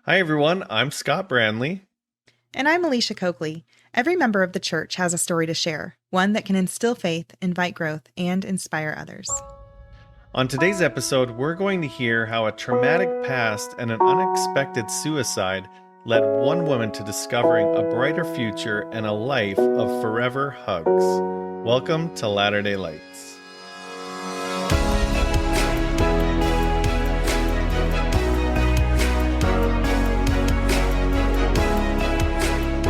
Hi, everyone. I'm Scott Branley. And I'm Alicia Coakley. Every member of the church has a story to share, one that can instill faith, invite growth, and inspire others. On today's episode, we're going to hear how a traumatic past and an unexpected suicide led one woman to discovering a brighter future and a life of forever hugs. Welcome to Latter-day Lights.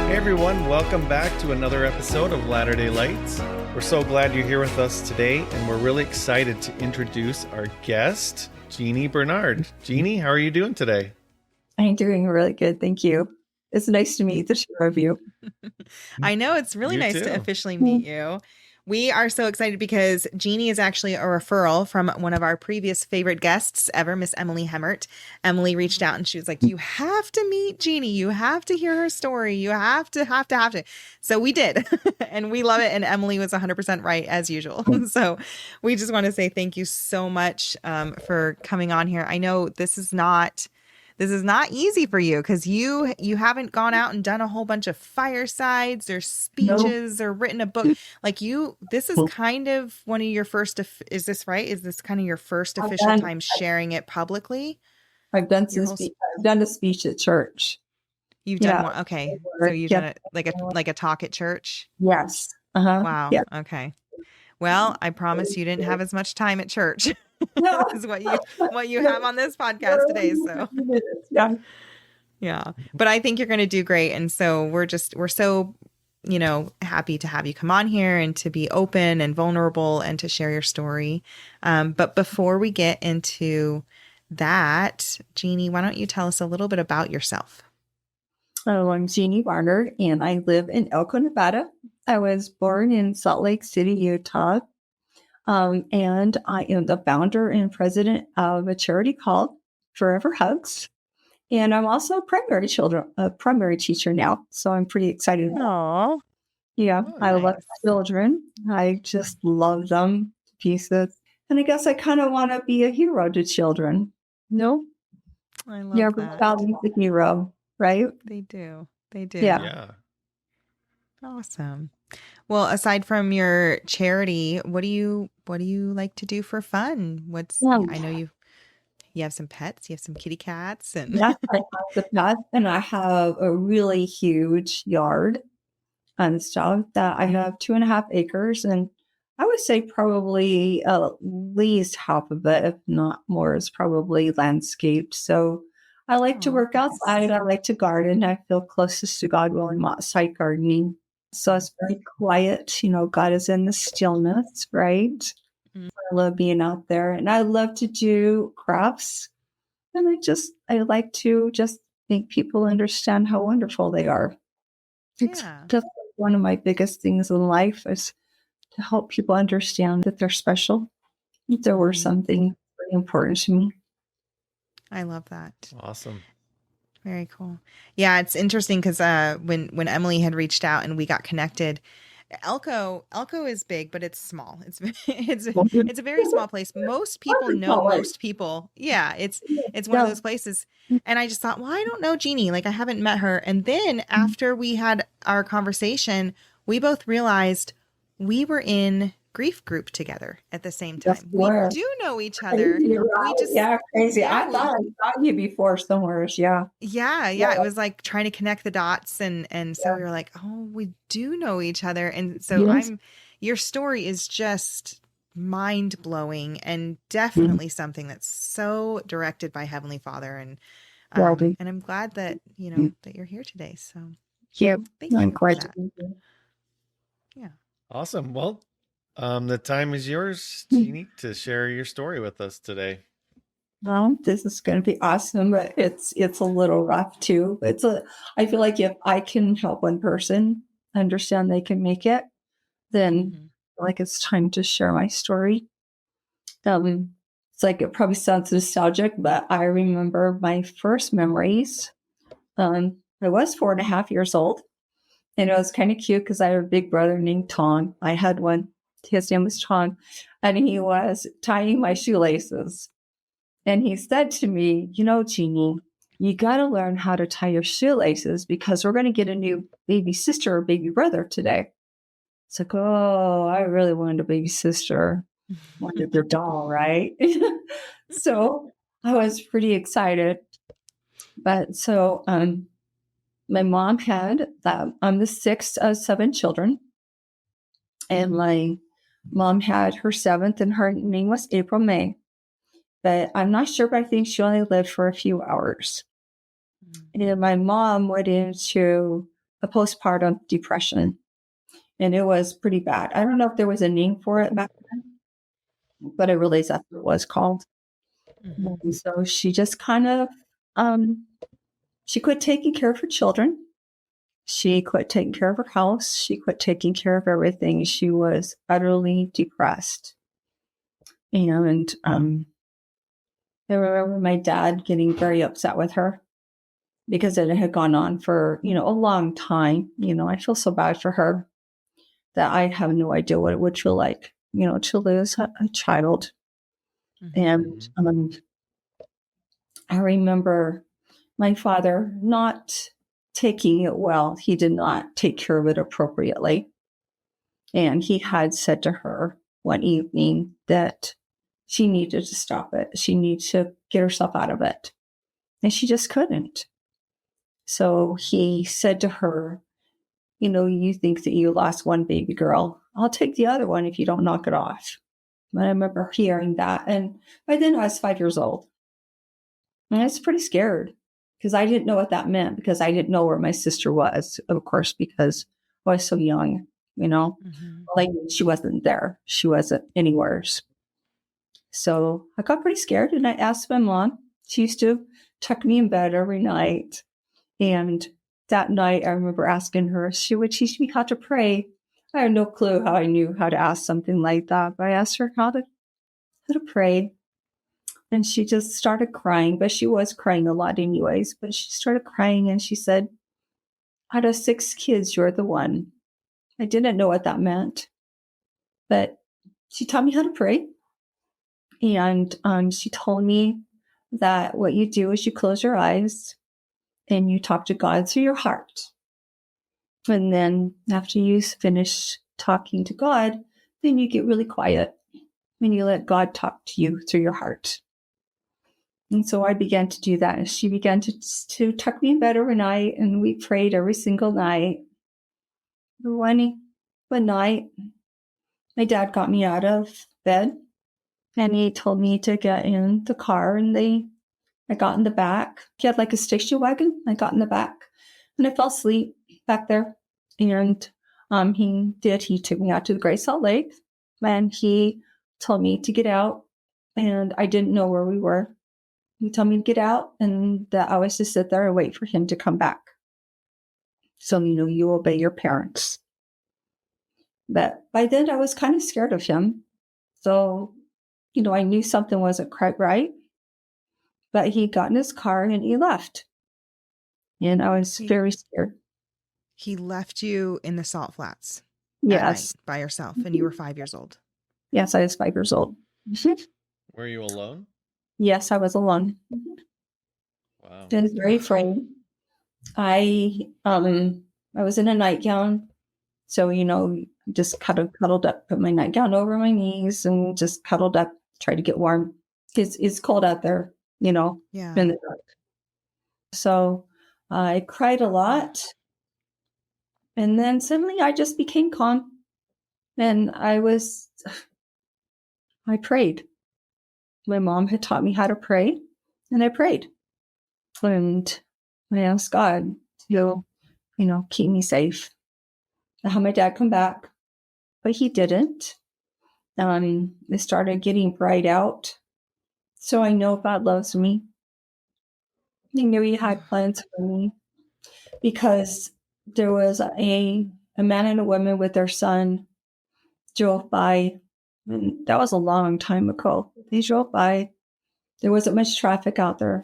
Hey everyone, welcome back to another episode of Latter-day Lights. We're so glad you're here with us today, and we're really excited to introduce our guest, Jeannie Barnard. Jeannie, how are you doing today? I'm doing really good, thank you. It's nice to meet the two of you. I know, it's really You nice too. to officially meet you. We are so excited because Genie is actually a referral from one of our previous favorite guests ever, Miss Emily Hemmert. Emily reached out and she was like, you have to meet Genie. You have to hear her story. You have to. So we did. And we love it. And Emily was 100% right as usual. So we just want to say thank you so much for coming on here. I know this is not easy for you because you haven't gone out and done a whole bunch of firesides or speeches or written a book. Like this is kind of one of your first, is this right? Is this kind of your first official time sharing it publicly? I've done I've done a speech at church. You've done one. Okay. So you've done it like a talk at church? Yes. Uh-huh. Wow. Yeah. Okay. Well, I promise you didn't have as much time at church. No. Is what you have on this podcast today. So yeah. But I think you're going to do great. And so we're so, happy to have you come on here and to be open and vulnerable and to share your story. But before we get into that, Jeannie, why don't you tell us a little bit about yourself? Oh, I'm Jeannie Barnard, and I live in Elko, Nevada. I was born in Salt Lake City, Utah. And I am the founder and president of a charity called Forever Hugs. And I'm also a primary teacher now. So I'm pretty excited. Oh, yeah. nice. I love children. I just love them to pieces. And I guess I kind of want to be a hero to children. No? I love that. Child is a hero, right? They do. Yeah. Awesome. Well, aside from your charity, what do you like to do for fun? I know you have some pets, you have some kitty cats and Yes, I have the pets, and I have a really huge yard and stuff that I have 2.5 acres, and I would say probably at least half of it, if not more, is probably landscaped. So I like to work outside. I like to garden. I feel closest to God while I'm outside gardening. So it's very quiet. God is in the stillness, right? Mm-hmm. I love being out there, and I love to do crafts. And I like to just make people understand how wonderful they are. It's just one of my biggest things in life is to help people understand that they're special, that there were something very important to me. I love that. Awesome. Very cool. Yeah, it's interesting because when Emily had reached out and we got connected, Elko is big, but it's small. It's a very small place. Most people know most people. Yeah, it's one of those places. And I just thought, well, I don't know Jeannie. Like I haven't met her. And then after we had our conversation, we both realized we were in grief group together at the same time. We do know each other. Crazy. I thought I saw you before somewhere. Yeah. It was like trying to connect the dots, and so we were like, oh, we do know each other, and so your story is just mind blowing, and definitely something that's so directed by Heavenly Father, and I'm glad that that you're here today. So thank you for that. Yeah. Awesome. Well. The time is yours, Jeannie, to share your story with us today. Well, this is going to be awesome, but it's a little rough too. I feel like if I can help one person understand they can make it, then like it's time to share my story. It's like it probably sounds nostalgic, but I remember my first memories. I was 4.5 years old, and it was kind of cute because I had a big brother named Tom. I had one. His name was Tom, and he was tying my shoelaces. And he said to me, Jeannie, you got to learn how to tie your shoelaces because we're going to get a new baby sister or baby brother today. It's like, oh, I really wanted a baby sister. Wanted their doll, right? So I was pretty excited. But so my mom had that. I'm the sixth of 7 children. And my mom had her 7th, and her name was April May. But I'm not sure, but I think she only lived for a few hours. And my mom went into a postpartum depression, and it was pretty bad. I don't know if there was a name for it back then, but I realized that's what it was called. And so she just kind of, she quit taking care of her children. She quit taking care of her house. She quit taking care of everything. She was utterly depressed. And I remember my dad getting very upset with her because it had gone on for, a long time. I feel so bad for her that I have no idea what it would feel like, to lose a child. And I remember my father not taking it well. He did not take care of it appropriately. And he had said to her one evening that she needed to stop it. She needed to get herself out of it. And she just couldn't. So he said to her, you think that you lost one baby girl. I'll take the other one if you don't knock it off. And I remember hearing that. And by then I was 5 years old. And I was pretty scared because I didn't know what that meant, because I didn't know where my sister was, of course, because I was so young, Like she wasn't there. She wasn't anywhere. So I got pretty scared, and I asked my mom. She used to tuck me in bed every night. And that night I remember asking her, she would teach me how to pray. I had no clue how I knew how to ask something like that, but I asked her how to pray. And she just started crying, but she was crying a lot anyways. But she started crying and she said, out of 6 kids, you're the one. I didn't know what that meant, but she taught me how to pray. And she told me that what you do is you close your eyes and you talk to God through your heart. And then after you finish talking to God, then you get really quiet and you let God talk to you through your heart. And so I began to do that. And she began to tuck me in bed every night, and we prayed every single night. One night, my dad got me out of bed, and he told me to get in the car, and I got in the back. He had like a station wagon. I got in the back, and I fell asleep back there. And he took me out to the Great Salt Lake, and he told me to get out, and I didn't know where we were. He told me to get out and that I was to sit there and wait for him to come back. So, you obey your parents. But by then I was kind of scared of him. So, I knew something wasn't quite right. But he got in his car and he left. And I was very scared. He left you in the salt flats. Yes. At night by yourself, and you were 5 years old. Yes, I was 5 years old. Were you alone? Yes, I was alone. Wow. I was very afraid. I was in a nightgown. So, just cuddled up, put my nightgown over my knees and just cuddled up, tried to get warm. It's cold out there, in the dark. So I cried a lot. And then suddenly I just became calm. And I prayed. My mom had taught me how to pray, and I prayed. And I asked God to, keep me safe. I had my dad come back, but he didn't. It started getting bright out. So I know God loves me. He knew he had plans for me because there was a man and a woman with their son drove by. And that was a long time ago. They drove by. There wasn't much traffic out there,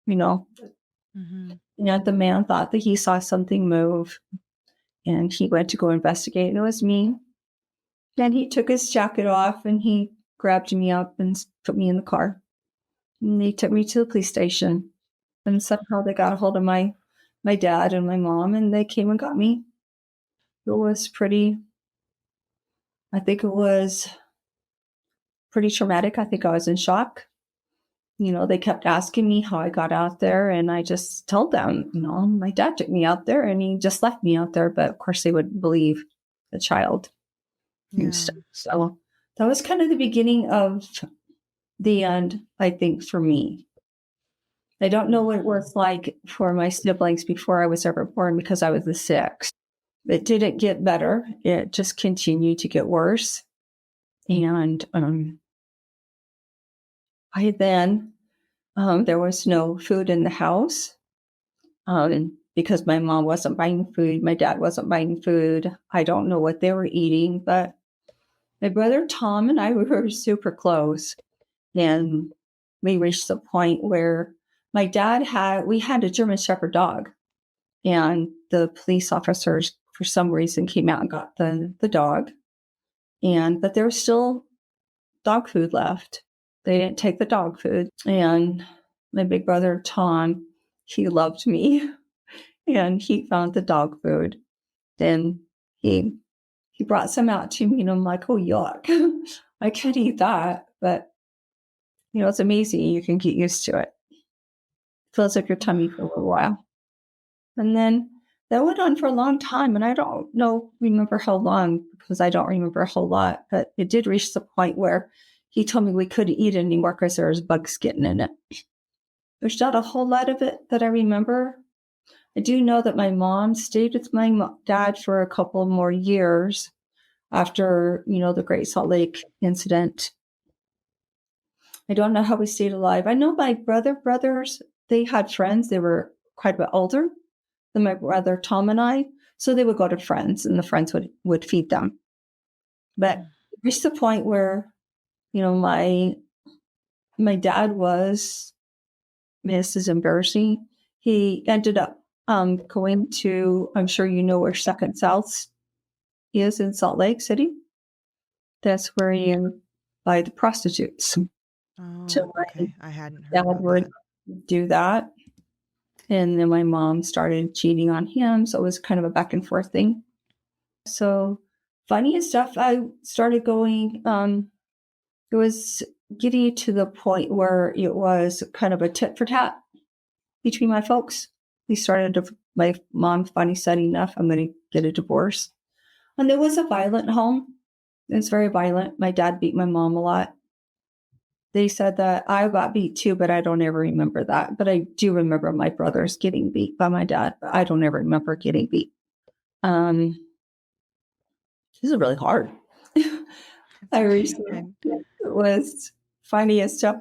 And the man thought that he saw something move. And he went to go investigate, and it was me. Then he took his jacket off and he grabbed me up and put me in the car. And they took me to the police station. And somehow they got a hold of my dad and my mom, and they came and got me. It was I think it was pretty traumatic. I think I was in shock. They kept asking me how I got out there, and I just told them, my dad took me out there and he just left me out there. But of course, they wouldn't believe the child and stuff. So that was kind of the beginning of the end, I think, for me. I don't know what it was like for my siblings before I was ever born because I was the sixth. It didn't get better. It just continued to get worse. And I then, there was no food in the house. And because my mom wasn't buying food, my dad wasn't buying food. I don't know what they were eating, but my brother Tom and I were super close. And we reached the point where my dad we had a German Shepherd dog, and the police officers, for some reason, came out and got the dog. But there was still dog food left. They didn't take the dog food. And my big brother, Tom, he loved me, and he found the dog food. Then he brought some out to me, and I'm like, oh, yuck. I can't eat that. But, it's amazing. You can get used to it. Fills up your tummy for a little while. And then that went on for a long time. And I don't remember how long, because I don't remember a whole lot. But it did reach the point where he told me we couldn't eat it anymore because there was bugs getting in it. There's not a whole lot of it that I remember. I do know that my mom stayed with my dad for a couple more years after, the Great Salt Lake incident. I don't know how we stayed alive. I know my brothers, they had friends. They were quite a bit older than my brother Tom and I. So they would go to friends, and the friends would feed them. But it reached the point where, my dad was, this is embarrassing. He ended up going to, I'm sure you know where Second South is in Salt Lake City. That's where you buy the prostitutes. Oh, So okay. I hadn't heard dad about would that. do that. And then my mom started cheating on him. So it was kind of a back and forth thing. So funny and stuff, I started going, it was getting to the point where it was kind of a tit for tat between my folks. We started, my mom finally said, enough, I'm going to get a divorce. And it was a violent home. It was very violent. My dad beat my mom a lot. They said that I got beat too, but I don't ever remember that. But I do remember my brothers getting beat by my dad, but I don't ever remember getting beat. This is really hard. I recently, it was funny and stuff.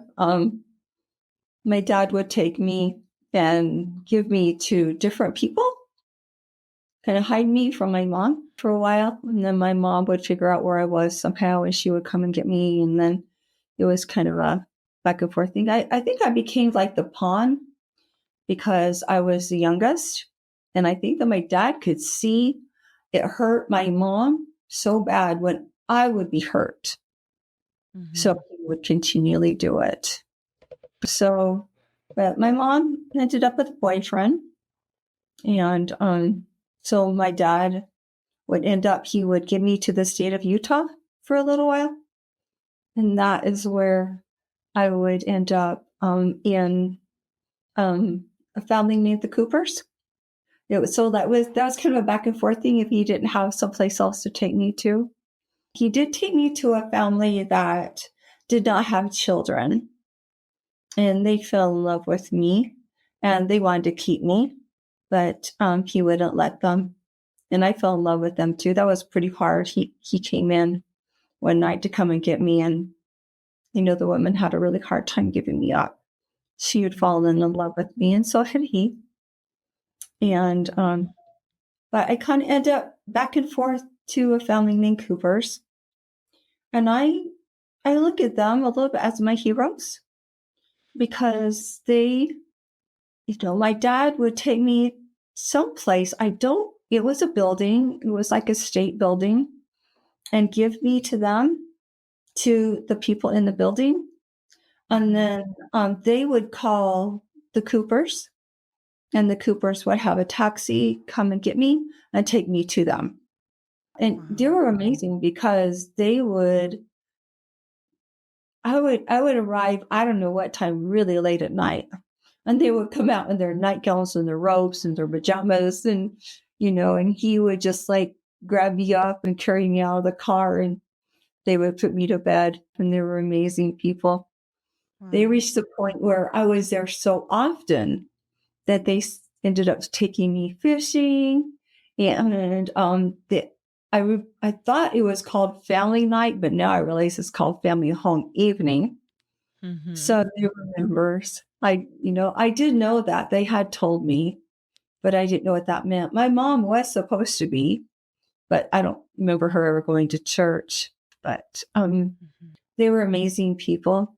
My dad would take me and give me to different people, kind of hide me from my mom for a while. And then my mom would figure out where I was somehow, and she would come and get me. And then it was kind of a back and forth thing. I think I became like the pawn because I was the youngest. And I think that my dad could see it hurt my mom so bad when I would be hurt. Mm-hmm. So he would continually do it. So, but my mom ended up with a boyfriend. And so my dad would he would give me to the state of Utah for a little while. And that is where I would end up in a family named the Coopers. That was kind of a back and forth thing if he didn't have someplace else to take me to. He did take me to a family that did not have children. And they fell in love with me, and they wanted to keep me, but he wouldn't let them. And I fell in love with them too. That was pretty hard. He came in one night to come and get me, and the woman had a really hard time giving me up. She had fallen in love with me, and so had he. And but I kind of ended up back and forth to a family named Coopers, and I look at them a little bit as my heroes because they, my dad would take me someplace. It was a building. It was like a state building, and give me to them, to the people in the building. And then they would call the Coopers And the Coopers would have a taxi come and get me and take me to them. And they were amazing because I would arrive, I don't know what time, really late at night. And they would come out in their nightgowns and their robes and their pajamas and, and he would just like grab me up and carry me out of the car and they would put me to bed. And they were amazing people. Wow. They reached the point where I was there so often that they ended up taking me fishing. And I thought it was called family night, but now I realize it's called family home evening. Mm-hmm. So they were members. I did know that they had told me, but I didn't know what that meant. My mom was supposed to be, but I don't remember her ever going to church. But they were amazing people.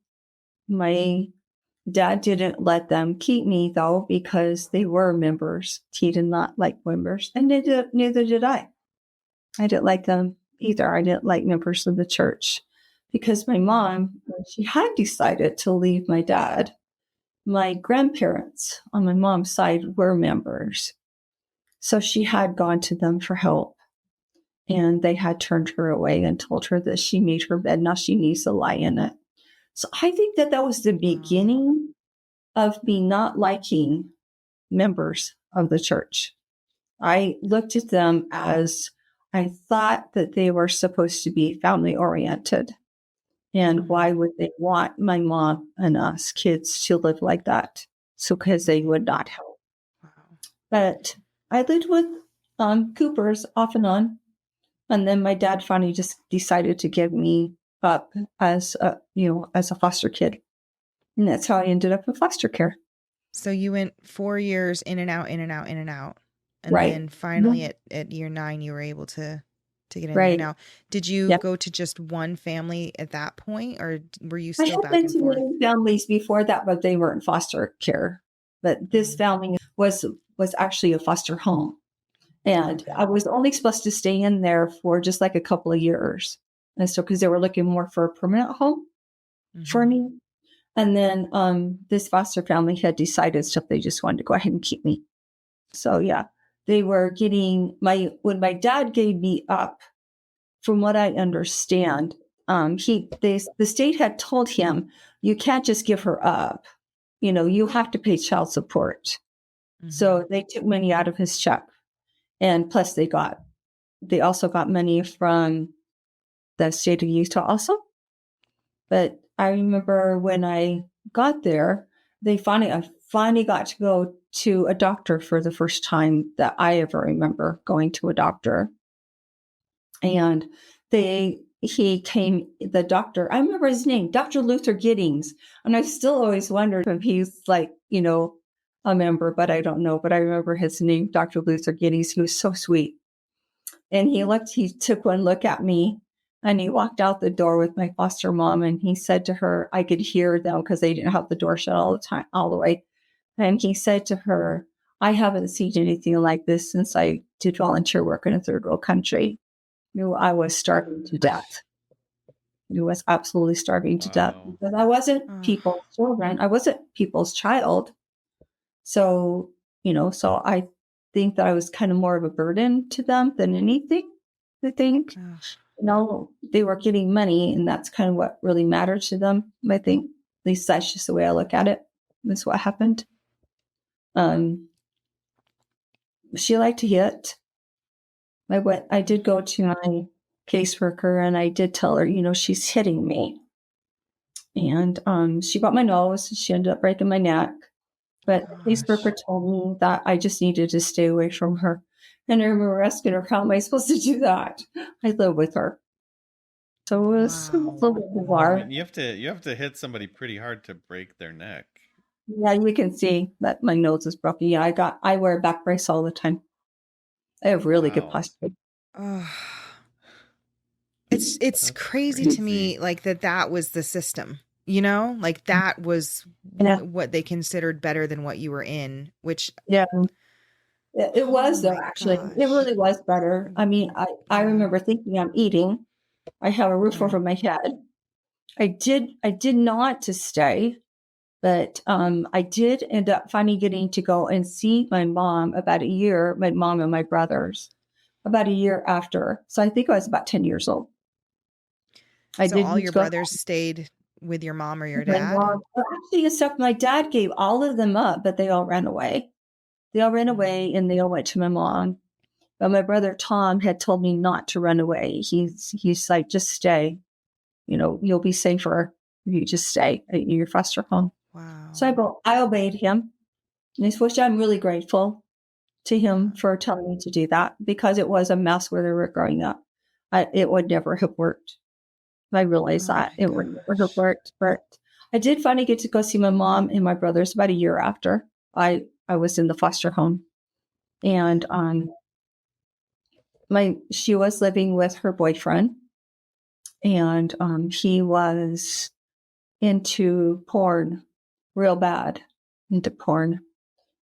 My dad didn't let them keep me though, because they were members. He did not like members, and neither did I. I didn't like them either. I didn't like members of the church because my mom, when she had decided to leave my dad, my grandparents on my mom's side were members. So she had gone to them for help and they had turned her away and told her that she made her bed. Now she needs to lie in it. So I think that was the beginning of me not liking members of the church. I looked at them as I thought that they were supposed to be family oriented. And why would they want my mom and us kids to live like that? So because they would not help. Wow. But I lived with Coopers off and on. And then my dad finally just decided to give me up as a foster kid. And that's how I ended up in foster care. So you went 4 years in and out, in and out, in and out. And Right. then finally at year 9, you were able to get in Right. there. Now, did you go to just one family at that point, or were you still back and I had been forth? to many families before that, but they weren't foster care. But this family was actually a foster home. And I was only supposed to stay in there for just like a couple of years. And so, because they were looking more for a permanent home for me. And then this foster family had decided they just wanted to go ahead and keep me. So yeah, they were getting when my dad gave me up, from what I understand, the state had told him, you can't just give her up. You have to pay child support. So they took money out of his check. And plus they also got money from the state of Utah also. But I remember when I got there, I finally got to go to a doctor for the first time that I ever remember going to a doctor. And the doctor, I remember his name, Dr. Luther Giddings. And I still always wondered if he's like, a member, but I don't know. But I remember his name, Dr. Luther Giddings. He was so sweet. And he took one look at me and he walked out the door with my foster mom. And he said to her, I could hear them because they didn't have the door shut all the way. And he said to her, I haven't seen anything like this since I did volunteer work in a third world country. I was starving to death. It was absolutely starving to death because I wasn't people's children. I wasn't people's child. So, so I think that I was kind of more of a burden to them than anything. I think, they were getting money and that's kind of what really mattered to them. I think at least that's just the way I look at it. That's what happened. She liked to hit. I did go to my caseworker and I did tell her, she's hitting me. And she got my nose. She ended up breaking my neck. But the caseworker told me that I just needed to stay away from her. And I remember asking her, how am I supposed to do that? I live with her. So it was a little bit bizarre. I mean, you have to hit somebody pretty hard to break their neck. Yeah, you can see that my nose is broken. Yeah, I wear a back brace all the time. I have really good posture. It's crazy to me, like that was the system, like that was what they considered better than what you were in, which it was though, actually. It really was better. I mean, I remember thinking I'm eating. I have a roof over my head. I did not to stay. But I did end up finally getting to go and see my mom my mom and my brothers, about a year after. So I think I was about 10 years old. I So did all get your to go brothers stayed with your mom or your with my dad? mom. Well, actually, except my dad gave all of them up, but they all ran away. They all ran away and they all went to my mom. But my brother Tom had told me not to run away. He's like, just stay. You'll be safer if you just stay at your foster home. Wow. So I obeyed him. And which I'm really grateful to him for telling me to do that, because it was a mess where they were growing up. It would never have worked. I realized Oh that my it would never have gosh. worked. But I did finally get to go see my mom and my brothers about a year after I was in the foster home. And she was living with her boyfriend, and he was into porn, real bad into porn,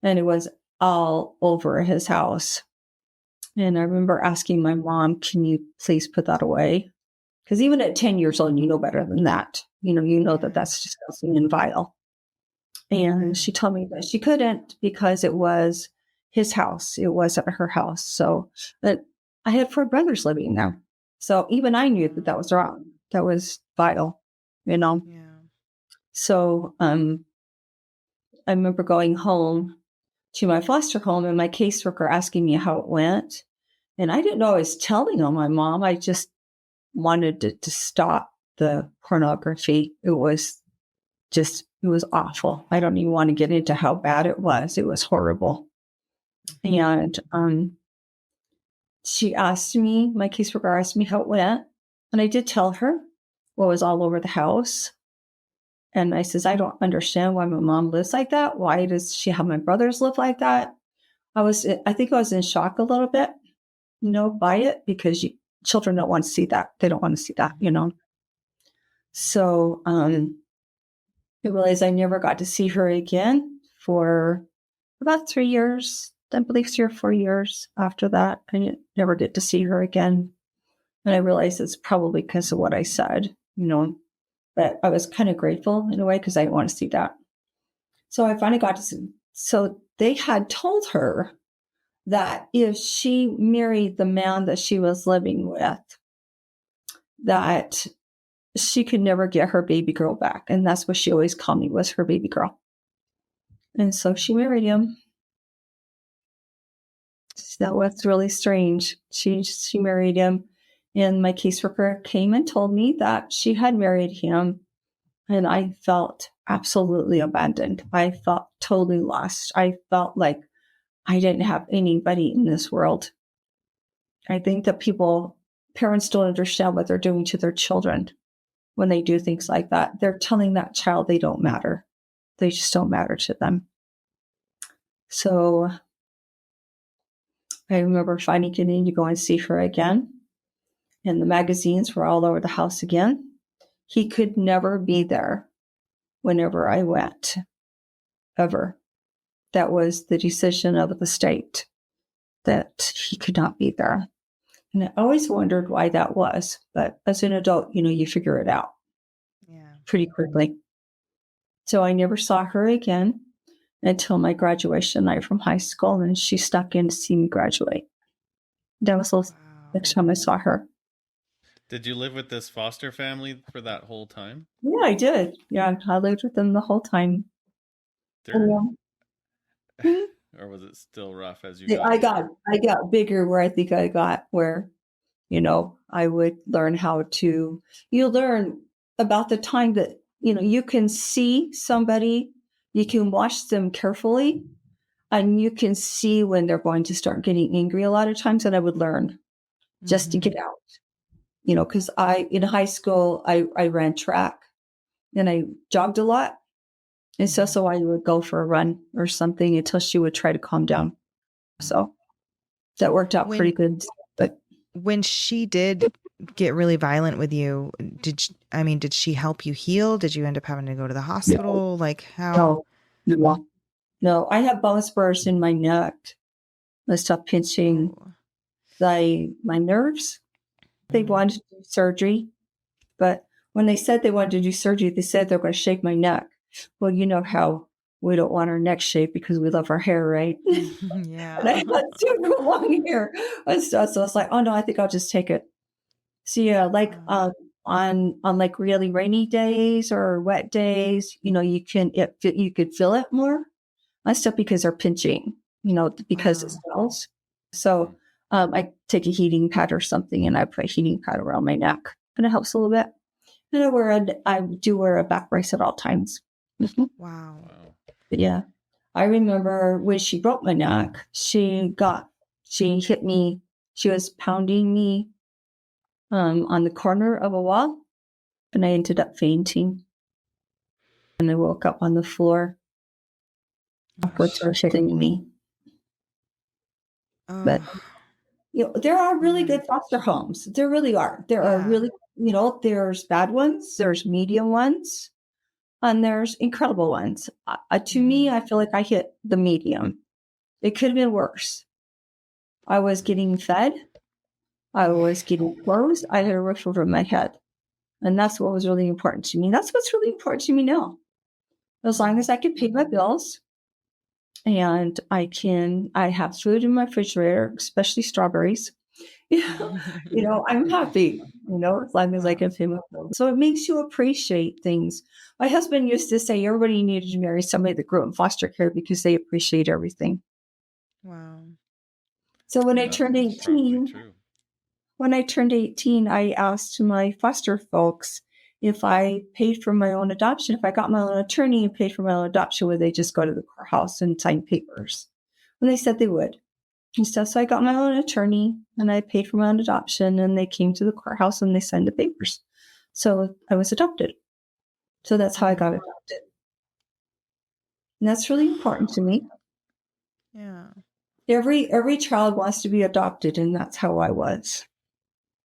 and it was all over his house. And I remember asking my mom, "Can you please put that away?" Because even at 10 years old, you know better than that. You know that that's disgusting and vile. And she told me that she couldn't because it was his house. It wasn't her house. So, but I had 4 brothers living there. So even I knew that that was wrong. That was vile, you know? Yeah. So, I remember going home to my foster home and my caseworker asking me how it went. And I didn't know I was telling on my mom. I just wanted to stop the pornography. It was awful. I don't even want to get into how bad it was. It was horrible. And my caseworker asked me how it went. And I did tell her what was all over the house. And I says, I don't understand why my mom lives like that. Why does she have my brothers live like that? I think I was in shock a little bit, by it, because children don't want to see that. They don't want to see that. So, I realized I never got to see her again for about 3 years. I believe 3 or 4 years after that. I never get to see her again. And I realized it's probably because of what I said. But I was kind of grateful in a way because I didn't want to see that. So I finally got to see. So they had told her that if she married the man that she was living with, that she could never get her baby girl back. And that's what she always called me, was her baby girl. And so she married him. That was really strange. She married him, and my caseworker came and told me that she had married him, and I felt absolutely abandoned. I felt totally lost. I felt like I didn't have anybody in this world. I think that parents don't understand what they're doing to their children when they do things like that. They're telling that child they don't matter. They just don't matter to them. So I remember finally getting to go and see her again. And the magazines were all over the house again. He could never be there whenever I went, ever. That was the decision of the state, that he could not be there. And I always wondered why that was. But as an adult, you figure it out pretty quickly. So I never saw her again until my graduation night from high school. And she stuck in to see me graduate. That was the next time I saw her. Did you live with this foster family for that whole time? Yeah, I did. Yeah, I lived with them the whole time. Or was it still rough as you I got got bigger, where I think I got where, I would learn you learn about the time that, you can see somebody, you can watch them carefully, and you can see when they're going to start getting angry a lot of times. And I would learn just to get out, because in high school, I ran track and I jogged a lot. And so I would go for a run or something until she would try to calm down. So that worked out pretty good. But when she did get really violent with you, did she help you heal? Did you end up having to go to the hospital? Like how? No, I have bone spurs in my neck. I stopped pinching my nerves. They wanted to do surgery, but when they said they wanted to do surgery, they said they're going to shake my neck. Well, you know how we don't want our neck shaved because we love our hair, right? And I Yeah. had super long hair and stuff. So I was like, oh no, I think I'll just take it. So yeah, like Wow. on like really rainy days or wet days, you know, you could feel it more and stuff because they're pinching, you know, because it Wow. swells. So I take a heating pad or something and I put a heating pad around my neck and it helps a little bit. And I do wear a back brace at all times. Mhm. Wow. Wow. But yeah, I remember when she broke my neck, she hit me. She was pounding me on the corner of a wall, and I ended up fainting. And I woke up on the floor with her hitting me. But Oh, you know, there are really yeah. good foster homes. There really are. There are Yeah. really, you know, there's bad ones, there's medium ones, and there's incredible ones. To me, Mhm. I feel like I hit the medium. It could have been worse. I was getting fed. I Oh, was getting clothes. I had a roof over my head. And that's what was really important to me. That's what's really important to me now. As long as I can pay my bills and I have food in my refrigerator, especially strawberries. You know, I'm happy, you know, as long as I wow. can pay my bills. So it makes you appreciate things. My husband used to say everybody needed to marry somebody that grew up in foster care because they appreciate everything. Wow. So That's probably true. when I turned 18, I asked my foster folks if I paid for my own adoption, if I got my own attorney and paid for my own adoption, would they just go to the courthouse and sign papers? And they said they would. And stuff. So I got my own attorney and I paid for my own adoption and they came to the courthouse and they signed the papers. So I was adopted. So that's how I got Mhm. adopted. And that's really important to me. Yeah. Every child wants to be adopted, and that's how I was.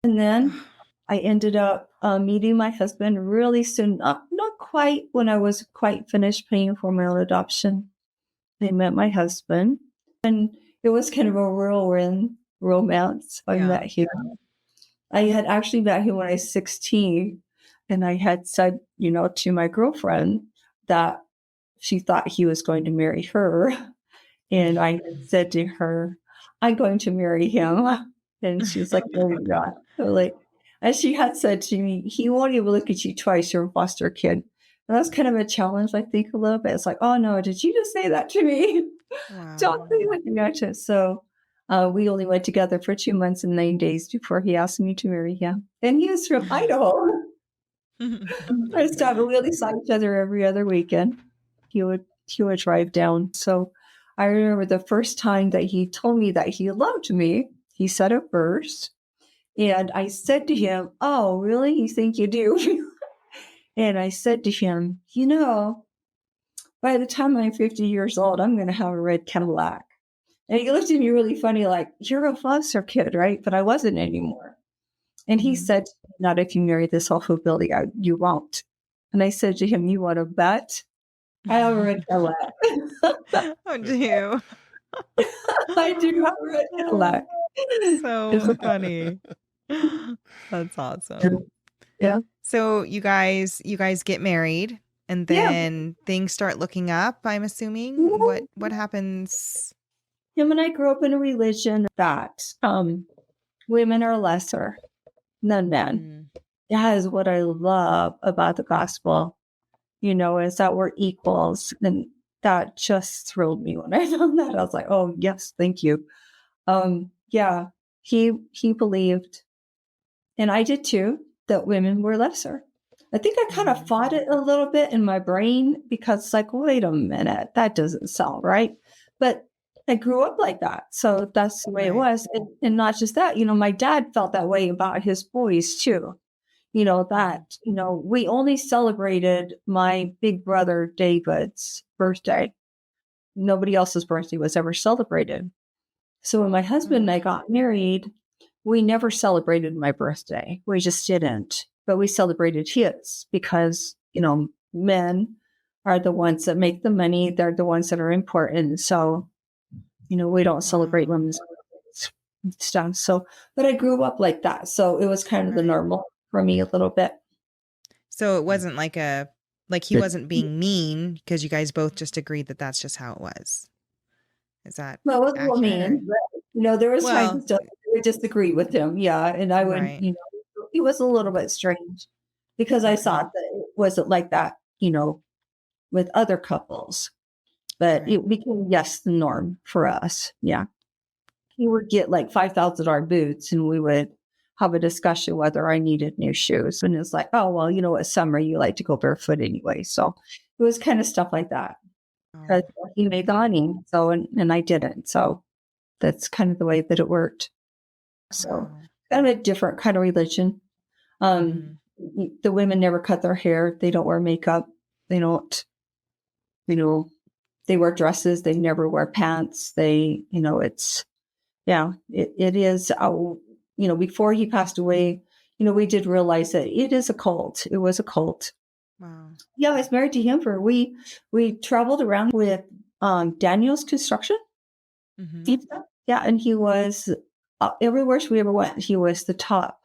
And then I ended up meeting my husband really soon, not quite when I was quite finished paying for my own adoption. I met my husband, and it was kind of a whirlwind romance. I Yeah. met him. I had actually met him when I was 16, and I had said, you know, to my girlfriend that she thought he was going to marry her. And I had said to her, I'm going to marry him. And she was like, no, you're not. So like, as she had said to me, he won't even look at you twice. You're a foster kid. And that's kind of a challenge, I think, a little bit. It's like, oh no, did you just say that to me? Don't Wow. say that to me. Actually. So we only went together for 2 months and 9 days before he asked me to marry him. And he was from Idaho. And stuff. And we only saw each other every other weekend. He would drive down. So I remember the first time that he told me that he loved me. He said it first, and I said to him, "Oh, really? You think you do?" And I said to him, "You know, by the time I'm 50 years old, I'm going to have a red Cadillac." And he looked at me really funny, like, "You're a foster kid, right?" But I wasn't anymore. And he Mhm. said, "Not if you marry this awful Billy, you won't." And I said to him, "You want to bet?" I have a red Cadillac. Oh, do you? I do have a red Cadillac. So funny. That's awesome. Yeah. So you guys get married and Yeah. then things start looking up, I'm assuming. Yeah. What happens? Him and I grew up in a religion that women are lesser than men. Mm, That is what I love about the gospel, you know, is that we're equals. And that just thrilled me when I found that. I was like, oh yes, thank you. Yeah, he believed, and I did too, that women were lesser. I think I kind of mhm. fought it a little bit in my brain because it's like, wait a minute, that doesn't sound right. But I grew up like that. So that's the way it Right. was. And not just that, you know, my dad felt that way about his boys too. You know, Mhm. that, you know, we only celebrated my big brother David's birthday. Nobody else's birthday was ever celebrated. So when my husband and Oh, I got married, we never celebrated my birthday. We just didn't. But we celebrated his because, you know, men are the ones that make the money. They're the ones that are important. So, you know, we don't celebrate wow. women's birthdays and stuff. So, but I grew up like that. So it was kind of the Right. normal for me a little bit. So it wasn't like a Like he wasn't being mean because you guys both just agreed that that's just how it was. Is that Well, it was a little accurate? Or? mean, but, there was times Well, and stuff I would disagree with him. Yeah. And I would, right. he was a little bit strange because I thought that it wasn't like that, with other couples, but Right. it became, yes, the norm for us. Yeah. He would get like $5,000 boots and we would have a discussion whether I needed new shoes. And it's like, oh, well, it's summer. You like to go barefoot anyway. So it was kind of stuff like that. Because Oh, he made the money. So, and I didn't. So that's kind of the way that it worked. So wow. kind of a different kind of religion. Mhm. The women never cut their hair. They don't wear makeup. They don't, they wear dresses. They never wear pants. It's, yeah, it is, before he passed away, we did realize that it is a cult. It was a cult. Wow. Yeah, I was married to him we traveled around with Daniel's construction. Mhm. Yeah, and he was everywhere we ever went. He was the top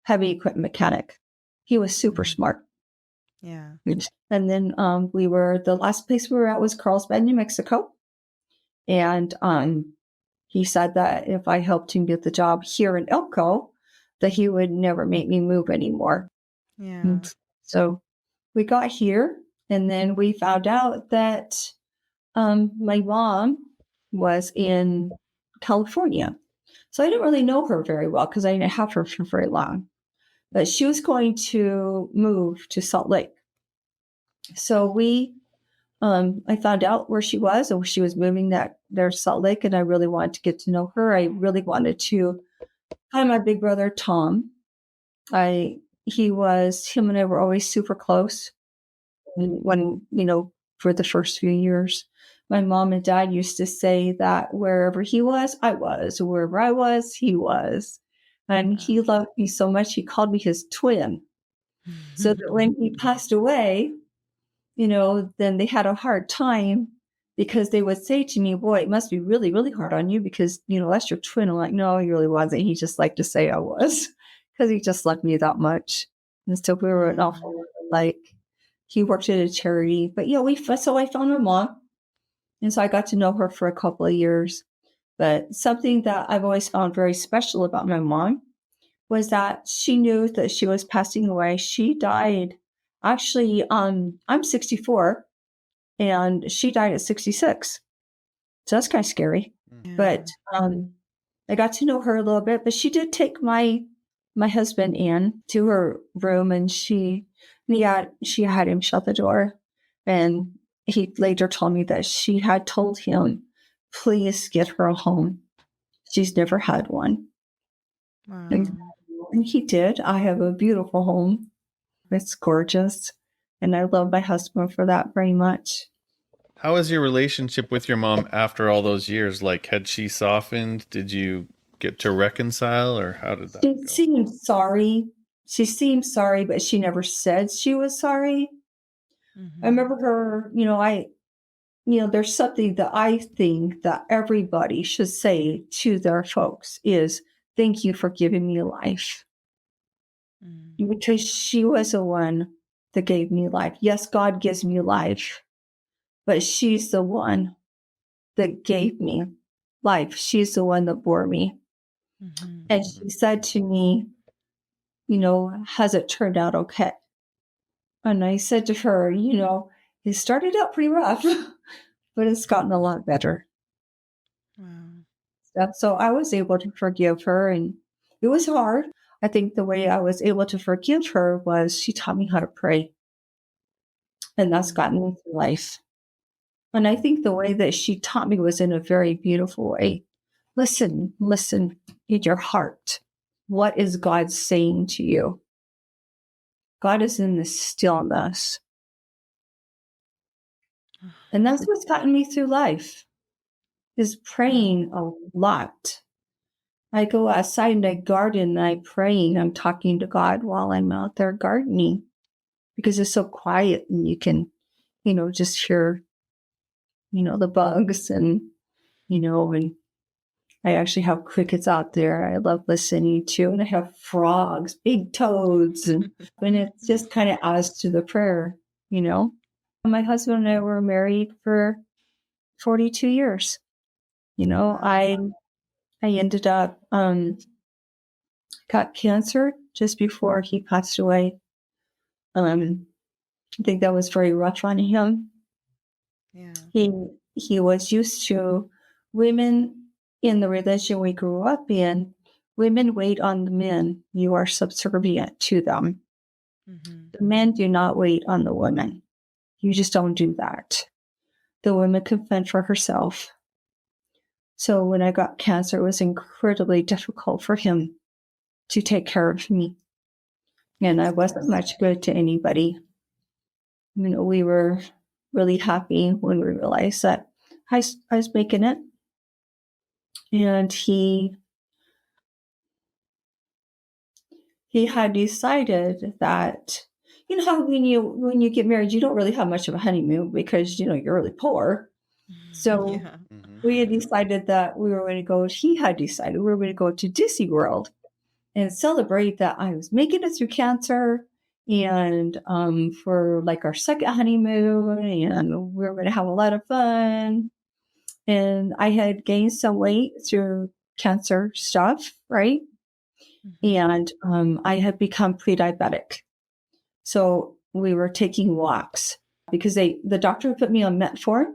heavy equipment mechanic. He was super Mhm. smart. Yeah. And then the last place we were at was Carlsbad, New Mexico. And he said that if I helped him get the job here in Elko, that he would never make me move anymore. Yeah. So we got here, and then we found out that my mom was in California. So I didn't really know her very well because I didn't have her for very long. But she was going to move to Salt Lake. So I found out where she was and she was moving there to Salt Lake, and I really wanted to get to know her. I really wanted to. Hi, my big brother Tom. Him and I were always super close. When for the first few years, my mom and dad used to say that wherever he was, I was. Wherever I was, he was. And he loved me so much, he called me his twin. So that when he passed away, then they had a hard time because they would say to me, boy, it must be really, really hard on you because, that's your twin. I'm like, no, he really wasn't. He just liked to say I was because he just loved me that much. And so we were an awful lot alike. He worked at a charity, but so I found my mom. And so I got to know her for a couple of years. But something that I've always found very special about my mom was that she knew that she was passing away. She died actually, I'm 64 and she died at 66. So that's kind of scary. Yeah. But I got to know her a little bit, but she did take my husband in to her room and she had him shut the door. And he later told me that she had told him, please get her a home. She's never had one. Wow. And he did. I have a beautiful home. It's gorgeous. And I love my husband for that very much. How was your relationship with your mom after all those years? Like, had she softened? Did you get to reconcile, or how did that She go? seemed sorry. She seemed sorry, but she never said she was sorry. I remember her, there's something that I think that everybody should say to their folks is, thank you for giving me life. Because she was the one that gave me life. Yes, God gives me life, but she's the one that gave me life. She's the one that bore me. And she said to me, has it turned out okay? And I said to her, it started out pretty rough, but it's gotten a lot better. Wow. So I was able to forgive her, and it was hard. I think the way I was able to forgive her was she taught me how to pray, and that's gotten me through life. And I think the way that she taught me was in a very beautiful way. Listen in your heart. What is God saying to you? God is in the stillness. And that's what's gotten me through life, is praying a lot. I go outside and I garden and I pray and I'm talking to God while I'm out there gardening because it's so quiet and you can, just hear, the bugs and I actually have crickets out there I love listening to, and I have frogs, big toads, and it just kind of adds to the prayer. you know. My husband and I were married for 42 years. You know, Wow. I ended up got cancer just before he passed away. I think that was very rough on him. Yeah. He was used to women in the religion we grew up in. Women wait on the men. You are subservient to them. Mm-hmm. The men do not wait on the women. You just don't do that. The woman can fend for herself. So when I got cancer, it was incredibly difficult for him to take care of me. And I wasn't much good to anybody. You know, we were really happy when we realized that I was making it. And he had decided that, you know how when you get married, you don't really have much of a honeymoon because, you know, you're really poor. So Yeah. we had decided that he had decided we were going to go to Disney World and celebrate that I was making it through cancer, and for like our second honeymoon, and we were going to have a lot of fun. And I had gained some weight through cancer stuff, right? Mm-hmm. And I had become pre-diabetic. So we were taking walks because the doctor put me on metformin.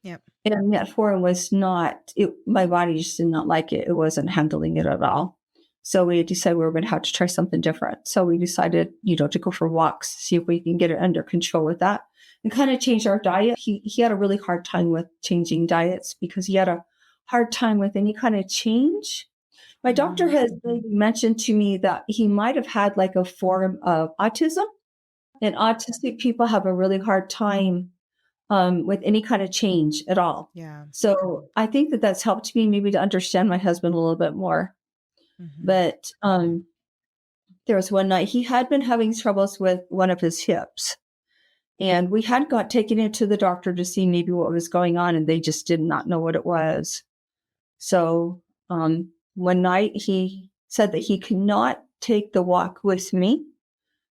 Yep. And metformin was not, my body just did not like it. It wasn't handling it at all. So we decided we were going to have to try something different. So we decided, you know, to go for walks, see if we can get it under control with that, and kind of change our diet. He had a really hard time with changing diets because he had a hard time with any kind of change. My doctor Mm-hmm. has mentioned to me that he might have had like a form of autism, and autistic people have a really hard time with any kind of change at all. Yeah. So I think that that's helped me maybe to understand my husband a little bit more. Mm-hmm. But there was one night he had been having troubles with one of his hips. And we had got taken into the doctor to see maybe what was going on, and they just did not know what it was. So one night he said that he could not take the walk with me.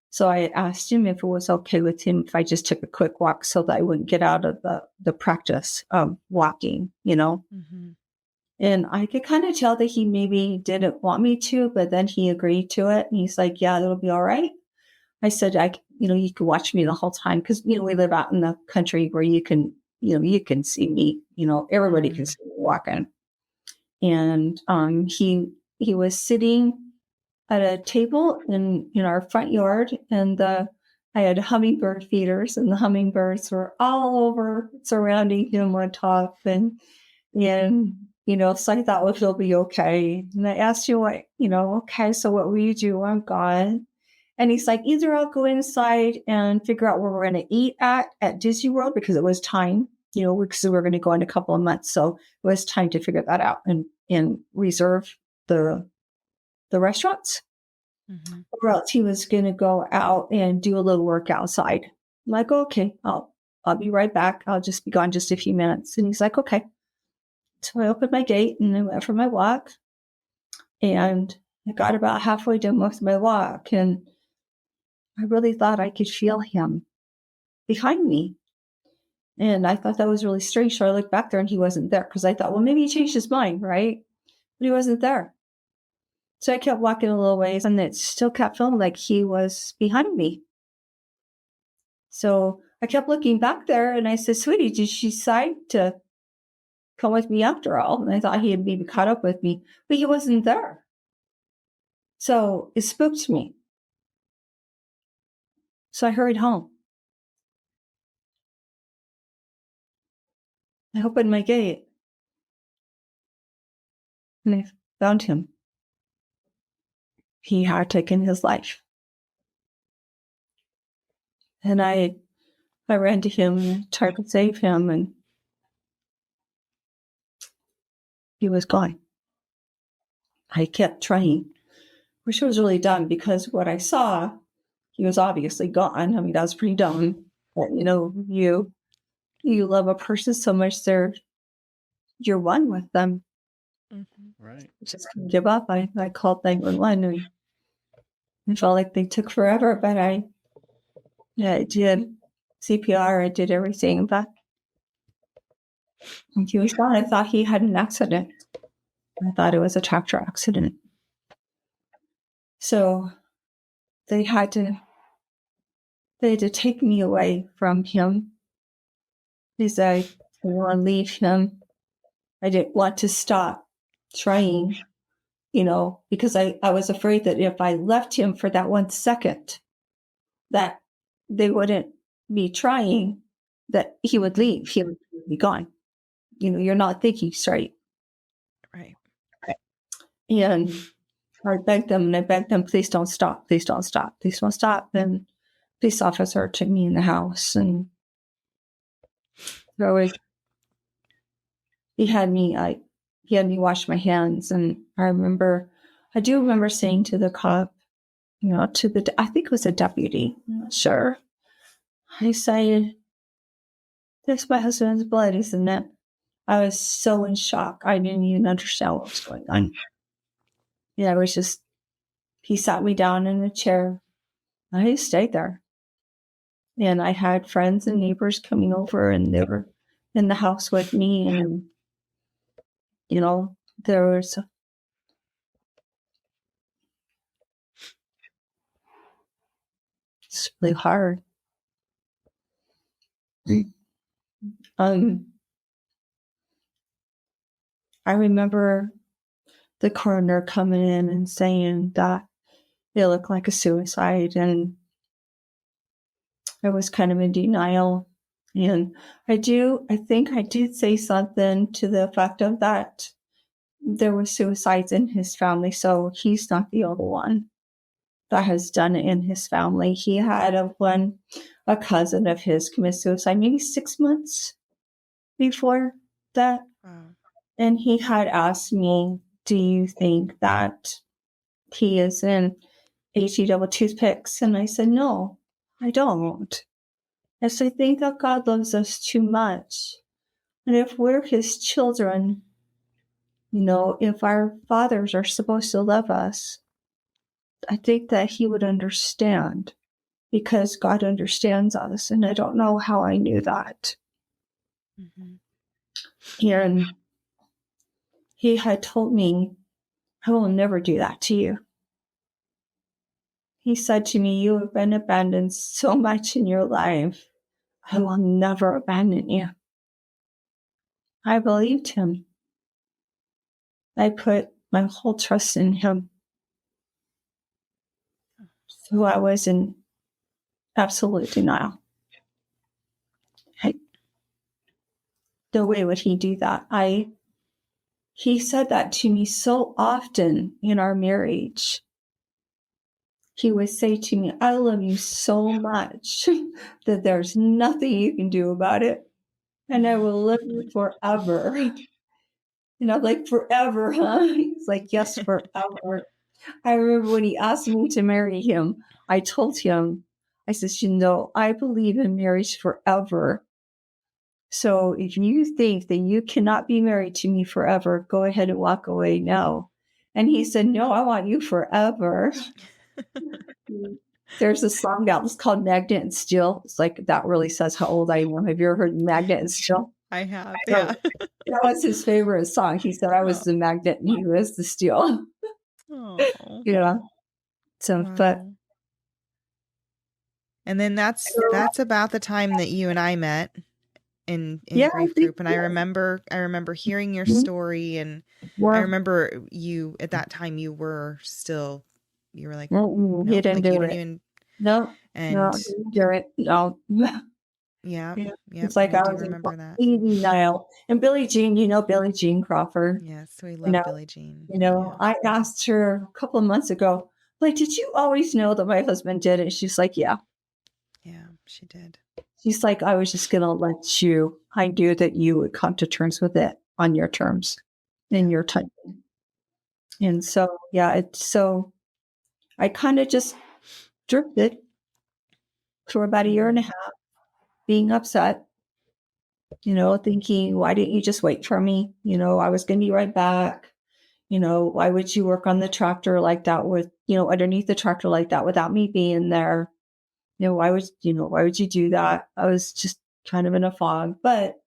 So I asked him if it was okay with him if I just took a quick walk so that I wouldn't get out of the practice of walking, you know. Mm-hmm. And I could kind of tell that he maybe didn't want me to, but then he agreed to it. And he's like, yeah, that'll be all right. I said, you can watch me the whole time. Cause, you know, we live out in the country where you can see me, you know, everybody can see me walking. And he was sitting at a table in our front yard, and I had hummingbird feeders, and the hummingbirds were all over surrounding him on top, and you know, so I thought, well, he'll be okay. And I asked him, okay, so what will you do? I'm gone. And he's like, either I'll go inside and figure out where we're going to eat at Disney World, because it was time, you know, because we were going to go in a couple of months. So it was time to figure that out and reserve the restaurants. Mm-hmm. Or else he was going to go out and do a little work outside. I'm like, okay, I'll be right back. I'll just be gone just a few minutes. And he's like, okay. So I opened my gate and I went for my walk. And I got about halfway done most of my walk, and I really thought I could feel him behind me. And I thought that was really strange. So I looked back there and he wasn't there, because I thought, well, maybe he changed his mind, right? But he wasn't there. So I kept walking a little ways, and it still kept feeling like he was behind me. So I kept looking back there, and I said, sweetie, did she decide to come with me after all? And I thought he had maybe caught up with me, but he wasn't there. So it spooked me. So I hurried home. I opened my gate, and I found him. He had taken his life. And I ran to him and tried to save him, and he was gone. I kept trying, which was really dumb, because what I saw, he was obviously gone. I mean, that was pretty dumb. But, you know, you love a person so much, you're one with them. Mm-hmm. Right. Just couldn't give up. I called 911, and it felt like they took forever, but I did. CPR. I did everything, but when he was gone, I thought he had an accident. I thought it was a tractor accident. So they had to take me away from him because I didn't want to leave him. I didn't want to stop trying, because I was afraid that if I left him for that 1 second, that they wouldn't be trying, that he would leave. He would be gone. You're not thinking straight. Right. And I begged them, please don't stop. Please don't stop. Please don't stop. And police officer took me in the house, and he had me wash my hands. And I do remember saying to the cop, I think it was a deputy, I'm not sure. I said, "That's my husband's blood, isn't it?" I was so in shock. I didn't even understand what was going on. Yeah, he sat me down in a chair. I just stayed there. And I had friends and neighbors coming over, and they were in the house with me. And, there was it's really hard. I remember the coroner coming in and saying that it looked like a suicide, and I was kind of in denial. And I think I did say something to the effect of that there were suicides in his family, so he's not the only one that has done it in his family. He had a cousin of his commit suicide maybe 6 months before that. Wow. And he had asked me, "Do you think that he is in HE double toothpicks?" And I said, "No, I don't. Yes, I think that God loves us too much. And if we're his children, if our fathers are supposed to love us, I think that he would understand, because God understands us." And I don't know how I knew that. Mm-hmm. And he had told me, "I will never do that to you." He said to me, "You have been abandoned so much in your life. I will never abandon you." I believed him. I put my whole trust in him. So I was in absolute denial. No way would he do that. He said that to me so often in our marriage. He would say to me, "I love you so much that there's nothing you can do about it. And I will love you forever." Like, "Forever, huh?" He's like, "Yes, forever." I remember when he asked me to marry him, I told him, I said, "I believe in marriage forever. So if you think that you cannot be married to me forever, go ahead and walk away now." And he said, "No, I want you forever." There's a song out, it's called Magnet and Steel. It's like, that really says how old I am. Have you ever heard Magnet and Steel? I have, yeah. That was his favorite song. He said I was the magnet and he was the steel. Oh. Yeah. So, Wow. but. And then that's about the time that you and I met in grief group. And I remember hearing your story, and I remember you at that time you were like, no, he didn't do it. No, and no, do it. No. Yeah. It's like I was remember that. Denial. And Billie Jean, Billie Jean Crawford. Yes, we love Billie Jean. I asked her a couple of months ago, like, "Did you always know that my husband did it?" She's like, "Yeah." Yeah, she did. She's like, "I was just going to let you. I knew that you would come to terms with it on your terms, in your time." And so, I kind of just drifted for about a year and a half, being upset, thinking, "Why didn't you just wait for me? I was going to be right back. Why would you work on the tractor like that underneath the tractor like that without me being there?" why would you do that? I was just kind of in a fog, but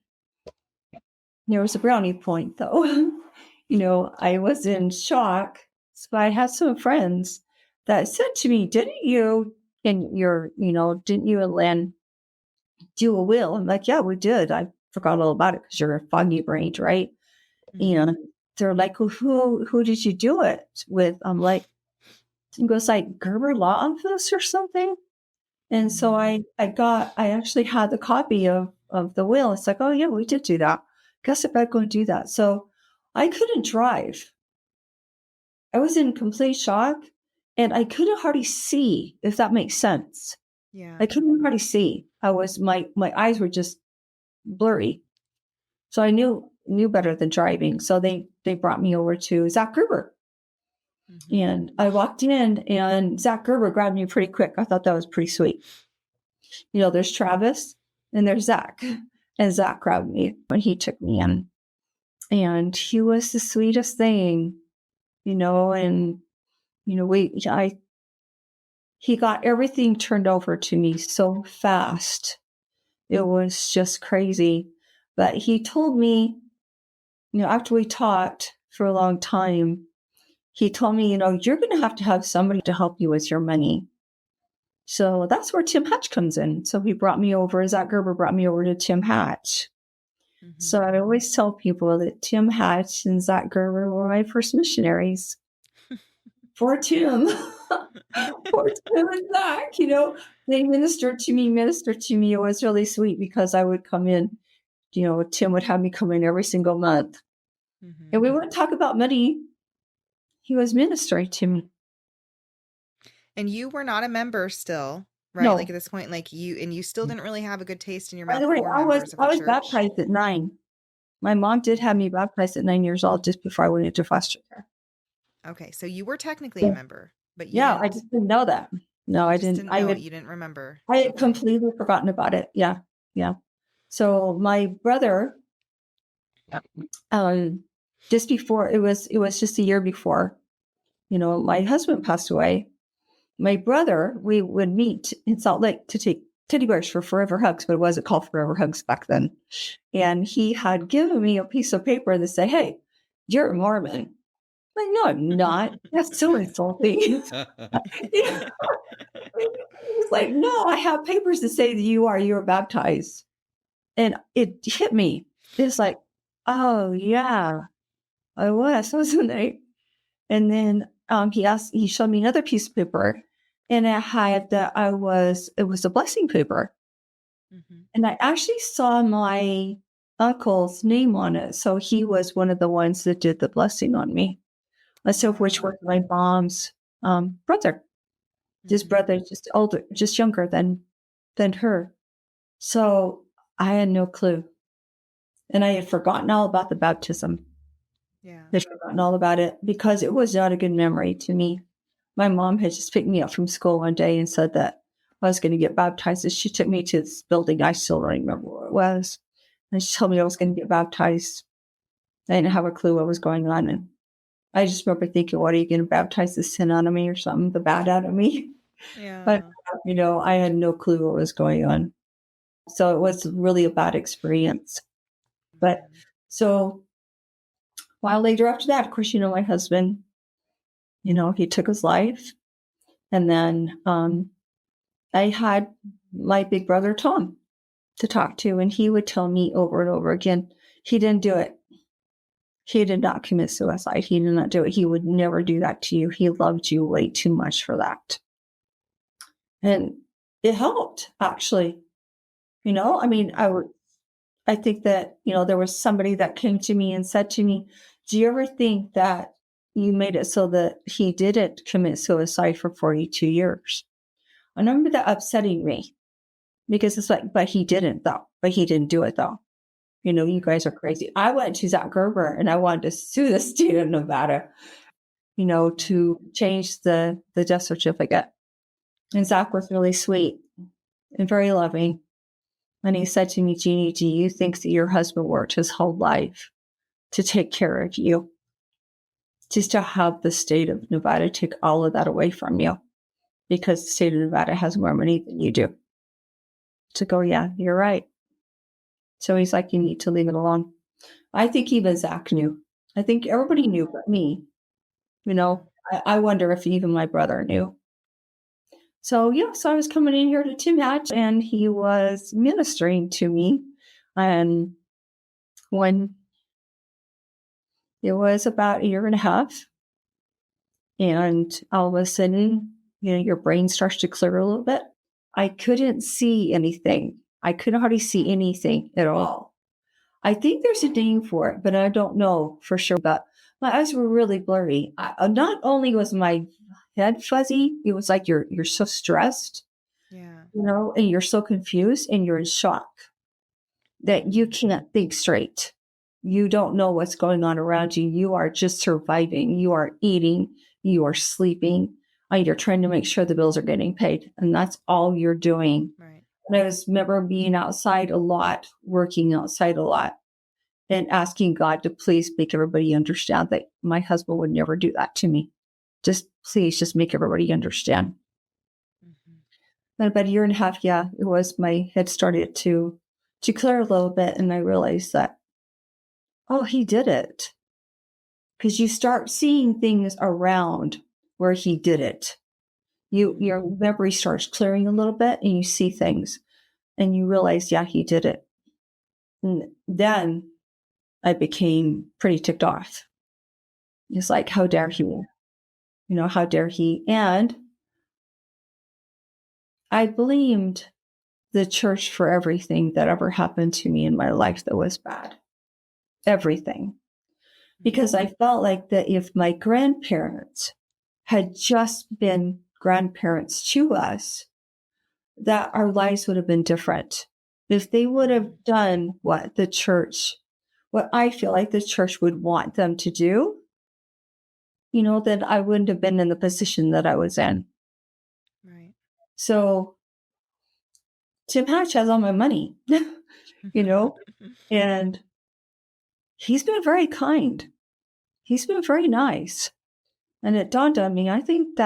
there was a brownie point though. I was in shock. So I had some friends that said to me, didn't you and Len do a will? I'm like, yeah, we did. I forgot all about it because you're foggy brained, right? And they're like, well, who did you do it with? I'm like, it goes like Gerber Law Office or something. And so I actually had the copy of the will. It's like, oh yeah, we did do that. Guess if I go and do that. So I couldn't drive. I was in complete shock and I couldn't hardly see, if that makes sense. Yeah. I couldn't hardly see. my eyes were just blurry. So I knew better than driving. So they brought me over to Zach Gerber. And I walked in and Zach Gerber grabbed me pretty quick. I thought that was pretty sweet. There's Travis and there's Zach. And Zach grabbed me when he took me in. And he was the sweetest thing, and, he got everything turned over to me so fast. It was just crazy. But he told me, after we talked for a long time, he told me, you're going to have somebody to help you with your money. So that's where Tim Hatch comes in. So he brought me over, Zach Gerber brought me over to Tim Hatch. So I always tell people that Tim Hatch and Zach Gerber were my first missionaries. For Tim. For Tim and Zach, they ministered to me. It was really sweet because I would come in, Tim would have me come in every single month. And we wouldn't talk about money. He was ministering to me. And you were not a member still, right? No. Like at this point, you still didn't really have a good taste in your mouth. By the way, I was baptized at 9. My mom did have me baptized at 9 years old just before I went into foster care. Okay, so you were technically a member, but I just didn't know that. No, I didn't. You didn't remember. I had completely forgotten about it. Yeah. So my brother, just before it was just a year before, my husband passed away. My brother, we would meet in Salt Lake to take teddy bears for Forever Hugs, but it wasn't called Forever Hugs back then. And he had given me a piece of paper that said, "Hey, you're a Mormon." Like, no, I'm not. That's so insulting. He's like, no, I have papers that say that you are baptized. And it hit me. It's like, oh yeah, I was, wasn't I? And then he showed me another piece of paper and it had that it was a blessing paper. And I actually saw my uncle's name on it. So he was one of the ones that did the blessing on me. So which was my mom's brother. His brother, just older, just younger than her. So I had no clue. And I had forgotten all about the baptism. Yeah. I had forgotten all about it because it was not a good memory to me. My mom had just picked me up from school one day and said that I was going to get baptized. And she took me to this building. I still don't remember where it was. And she told me I was going to get baptized. I didn't have a clue what was going on. And I just remember thinking, what are you going to baptize the sin out of me or something, the bad out of me? Yeah. But, I had no clue what was going on. So it was really a bad experience. But so a while later after that, of course, my husband, he took his life. And then I had my big brother, Tom, to talk to. And he would tell me over and over again, he didn't do it. He did not commit suicide. He did not do it. He would never do that to you. He loved you way too much for that. And it helped, actually. I think that, there was somebody that came to me and said to me, do you ever think that you made it so that he didn't commit suicide for 42 years? I remember that upsetting me because it's like, but he didn't though. But he didn't do it though. You guys are crazy. I went to Zach Gerber and I wanted to sue the state of Nevada, to change the death certificate. And Zach was really sweet and very loving. And he said to me, Jeannie, do you think that your husband worked his whole life to take care of you? Just to have the state of Nevada take all of that away from you? because the state of Nevada has more money than you do. To go, yeah, you're right. So he's like, you need to leave it alone. I think even Zach knew. I think everybody knew but me. You know, I wonder if even my brother knew. So, yeah, so I was coming in here to Tim Hatch, and he was ministering to me. And when it was about a year and a half, and all of a sudden, you know, your brain starts to clear a little bit. I couldn't see anything. I couldn't hardly see anything at all. I think there's a name for it, but I don't know for sure. But my eyes were really blurry. Not only was my head fuzzy, it was like you're so stressed, Yeah. you know, and you're so confused and you're in shock that you can't think straight. You don't know what's going on around you. You are just surviving. You are eating. You are sleeping. And you're trying to make sure the bills are getting paid. And that's all you're doing. Right. And I remember being outside a lot, working outside a lot, and asking God to please make everybody understand that my husband would never do that to me. Just please, just make everybody understand. Mm-hmm. Then about a year and a half, yeah, it was, my head started to clear a little bit. And I realized that, oh, he did it. Because you start seeing things around where he did it. Your memory starts clearing a little bit and you see things and you realize, yeah, he did it. And then I became pretty ticked off. It's like, how dare he? You know, how dare he? And I blamed the church for everything that ever happened to me in my life that was bad. Everything. Because I felt like that if my grandparents had just been grandparents to us, that our lives would have been different. If they would have done what I feel like the church would want them to do, you know, then I wouldn't have been in the position that I was in. Right. So Tim Hatch has all my money, you know, and he's been very kind. He's been very nice. And it dawned on me, I think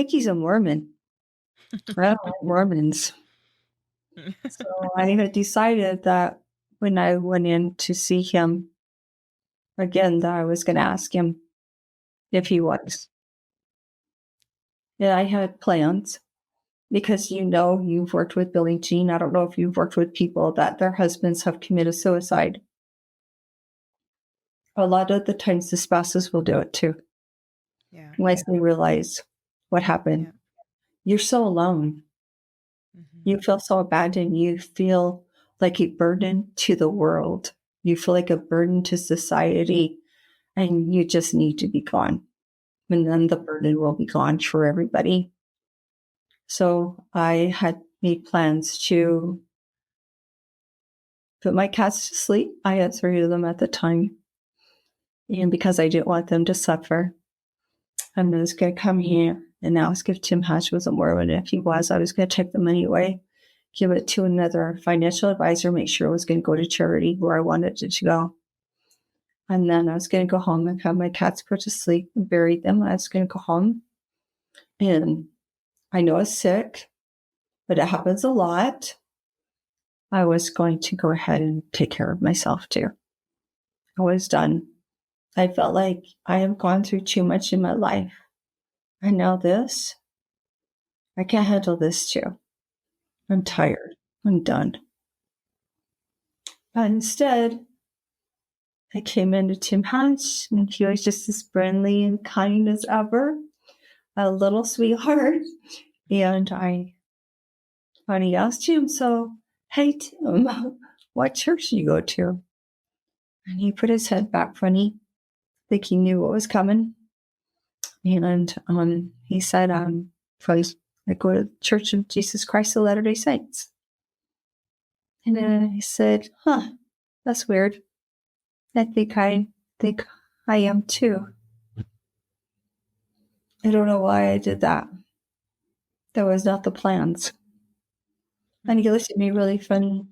he's a Mormon. I don't like Mormons. So I had decided that when I went in to see him again, that I was going to ask him if he was. And I had plans because, you know, you've worked with Billie Jean. I don't know if you've worked with people that their husbands have committed suicide. A lot of the times the spouses will do it too. Yeah. Once they realize what happened. Yeah. You're so alone. Mm-hmm. You feel so abandoned. You feel like a burden to the world. You feel like a burden to society, and you just need to be gone. And then the burden will be gone for everybody. So I had made plans to put my cats to sleep. I had 3 of them at the time. And because I didn't want them to suffer, I was going to come here and ask if Tim Hatch was a Mormon. If he was, I was going to take the money away, give it to another financial advisor, make sure it was going to go to charity where I wanted it to go. And then I was going to go home and have my cats put to sleep and bury them. I was going to go home. And I know it's sick, but it happens a lot. I was going to go ahead and take care of myself too. I was done. I felt like I have gone through too much in my life. And now this, I can't handle this too. I'm tired. I'm done. But instead, I came into Tim Hatch, and he was just as friendly and kind as ever, a little sweetheart. And I finally asked him, so, hey, Tim, what church do you go to? And he put his head back funny, like he knew what was coming. And he said, I go to the Church of Jesus Christ of Latter-day Saints. And then I said, that's weird. I think I am too. I don't know why I did that. That was not the plans. And he looked at me really funny,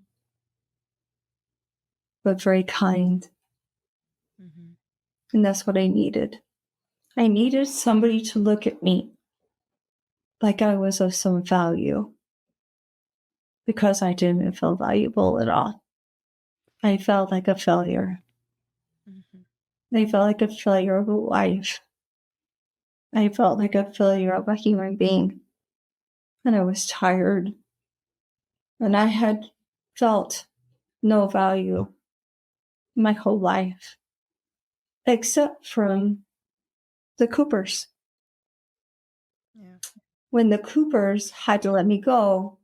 but very kind. Mm-hmm. And that's what I needed. I needed somebody to look at me like I was of some value because I didn't feel valuable at all. I felt like a failure. Mm-hmm. I felt like a failure of a wife. I felt like a failure of a human being. And I was tired. And I had felt no value my whole life, except from the Coopers. Yeah. When the Coopers had to let me go,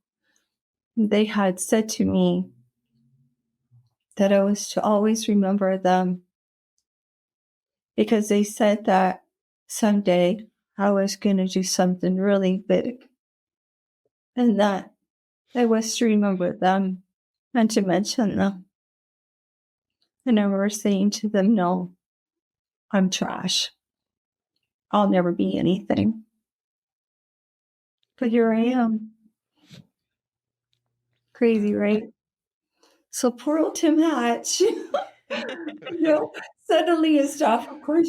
they had said to me that I was to always remember them because they said that someday I was going to do something really big and that I was to remember them and to mention them. And I remember saying to them, no, I'm trash. I'll never be anything. But here I am. Crazy, right? So poor old Tim Hatch, suddenly and stuff. Of course,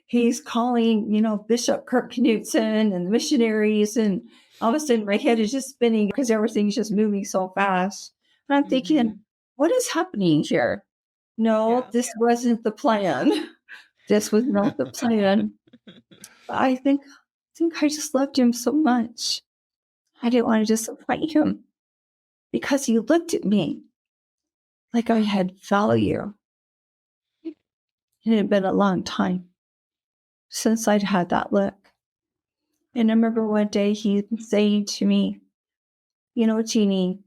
he's calling, Bishop Kirk Knudsen and the missionaries, and all of a sudden my head is just spinning because everything's just moving so fast. And I'm thinking, what is happening here? No, Yeah. this wasn't the plan. This was not the plan. I think I just loved him so much. I didn't want to disappoint him because he looked at me like I had value. It had been a long time since I'd had that look. And I remember one day he saying to me, Jeannie,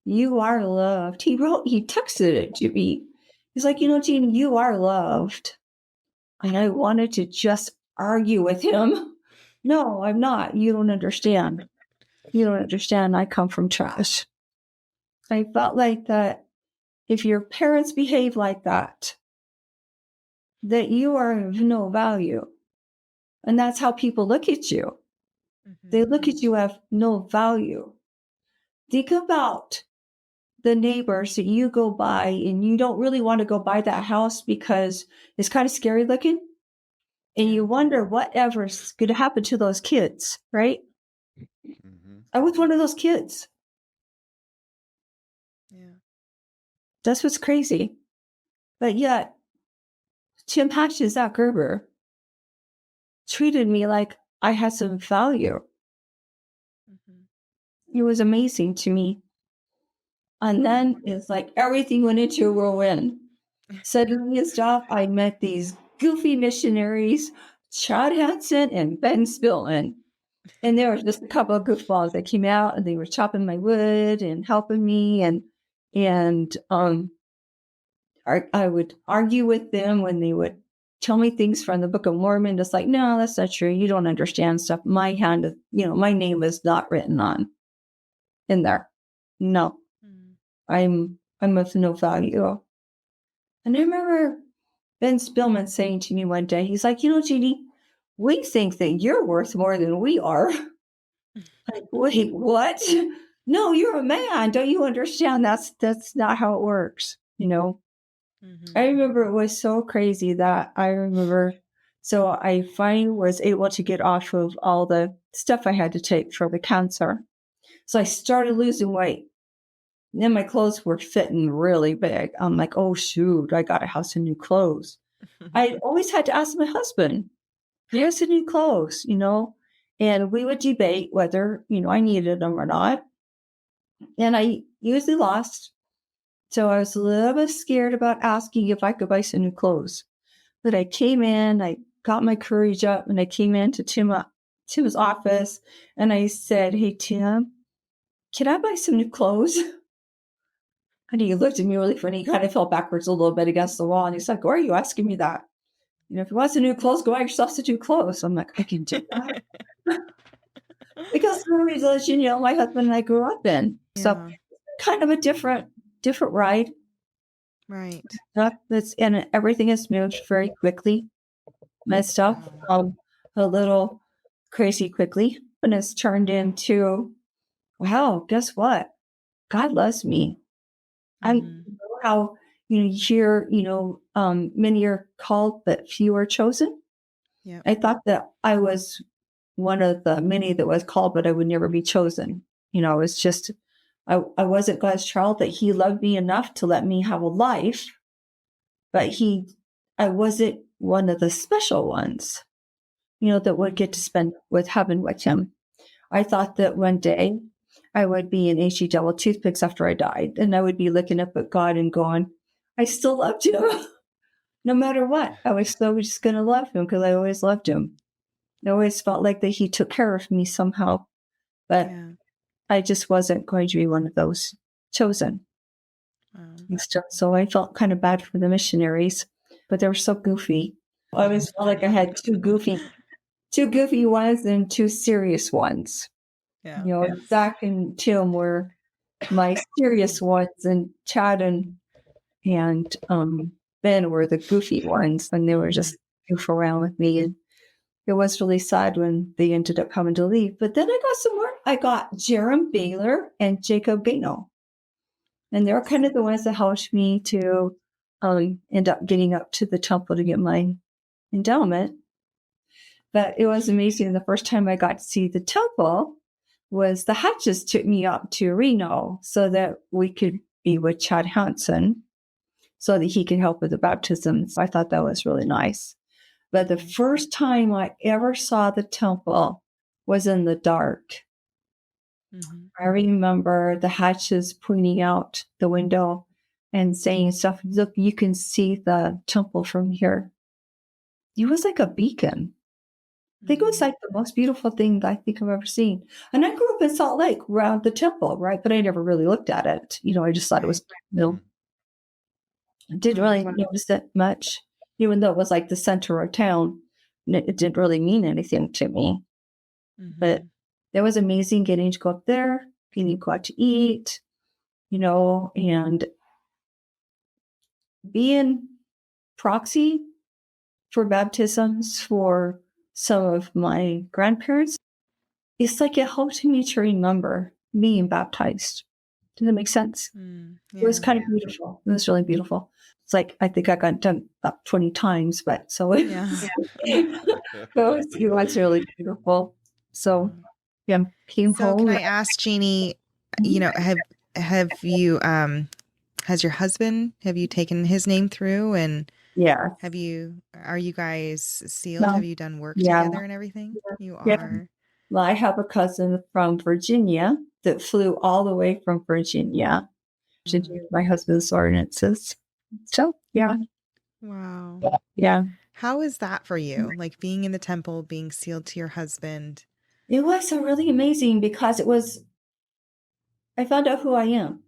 you are loved. He texted it to me. He's like, Jeannie, you are loved. And I wanted to just argue with him. No, I'm not. You don't understand. You don't understand. I come from trash. I felt like that if your parents behave like that you are of no value. And that's how people look at you. They look at you as no value. Think about the neighbors that you go by and you don't really want to go by that house because it's kind of scary looking. And you wonder whatever's going to happen to those kids, right? Mm-hmm. I was one of those kids. Yeah. That's what's crazy. But yet, Tim Patches, that Gerber, treated me like I had some value. It was amazing to me. And then it's like everything went into a whirlwind. Suddenly and stuff, I met these goofy missionaries, Chad Hansen and Ben Spillman. And there was just a couple of goofballs that came out and they were chopping my wood and helping me. And I would argue with them when they would tell me things from the Book of Mormon. Just like, no, that's not true. You don't understand stuff. My name is not written on in there. No, I'm of no value. And I remember Ben Spillman saying to me one day, he's like, Jeannie, we think that you're worth more than we are. Like, wait, what? No, you're a man. Don't you understand? That's not how it works. I remember it was so crazy that so I finally was able to get off of all the stuff I had to take for the cancer. So I started losing weight. And then my clothes were fitting really big. I'm like, oh, shoot, I got to have some new clothes. I always had to ask my husband, here's the new clothes, and we would debate whether, I needed them or not. And I usually lost. So I was a little bit scared about asking if I could buy some new clothes. But I came in, I got my courage up, and I came into Tim's office, and I said, hey, Tim, can I buy some new clothes? And he looked at me really funny. He kind of fell backwards a little bit against the wall. And he's like, why are you asking me that? If you want some new clothes, go buy yourself some new clothes. I'm like, I can do that. Because the religion, my husband and I grew up in. So kind of a different ride. Right. And everything has moved very quickly. My stuff a little crazy quickly. And it's turned into, wow, guess what? God loves me. I know how you hear, many are called, but few are chosen. Yeah. I thought that I was one of the many that was called, but I would never be chosen. It was just, I wasn't God's child, that he loved me enough to let me have a life, but I wasn't one of the special ones, that would get to spend with heaven with him. I thought that one day I would be in HE double toothpicks after I died, and I would be looking up at God and going, I still loved him. No matter what, I was still just going to love him because I always loved him. I always felt like that he took care of me somehow, but I just wasn't going to be one of those chosen. So I felt kind of bad for the missionaries, but they were so goofy. I always felt like I had two goofy ones and two serious ones. Yeah. Zach and Tim were my serious ones, and Chad and Ben were the goofy ones, and they were just goof around with me. And it was really sad when they ended up having to leave. But then I got some more. I got Jerem Baylor and Jacob Gano. And they're kind of the ones that helped me to end up getting up to the temple to get my endowment. But it was amazing. The first time I got to see the temple was the Hatches took me up to Reno so that we could be with Chad Hansen so that he could help with the baptisms. I thought that was really nice. But the first time I ever saw the temple was in the dark. I remember the Hatches pointing out the window and saying stuff, look, you can see the temple from here. It was like a beacon. I think it was like the most beautiful thing that I think I've ever seen. And I grew up in Salt Lake around the temple, right? But I never really looked at it. I just thought it was, I didn't really notice it much, even though it was like the center of town. It didn't really mean anything to me. But it was amazing getting to go up there, getting to go out to eat, and being proxy for baptisms for some of my grandparents. It's like it helped me to remember being baptized. Does that make sense? It was kind of beautiful. It was really beautiful. It's like, I think I got done about 20 times, but so it was really beautiful. So came home. Can I ask, Jeannie, have you, has your husband, have you taken his name through, and are you guys sealed? No. Have you done work together and everything? You are. Well, I have a cousin from Virginia that flew all the way from Virginia to do my husband's ordinances. So, Wow. Yeah. How is that for you? Like being in the temple, being sealed to your husband? It was really amazing because I found out who I am,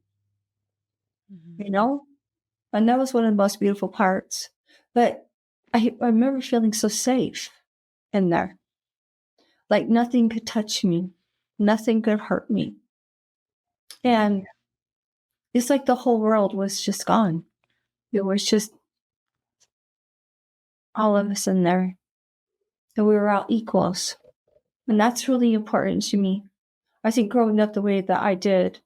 and that was one of the most beautiful parts. But I remember feeling so safe in there. Like nothing could touch me. Nothing could hurt me. And it's like the whole world was just gone. It was just all of us in there. And we were all equals. And that's really important to me. I think growing up the way that I did,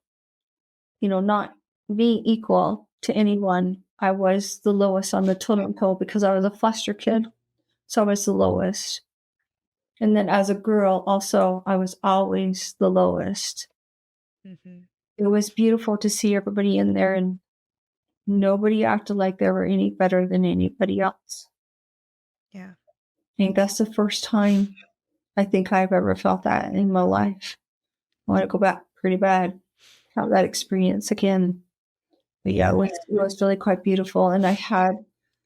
not being equal to anyone. I was the lowest on the totem pole because I was a foster kid. So I was the lowest. And then as a girl, also, I was always the lowest. It was beautiful to see everybody in there, and nobody acted like they were any better than anybody else. Yeah. I think that's the first time I think I've ever felt that in my life. I want to go back pretty bad, have that experience again. But it was really quite beautiful. And I had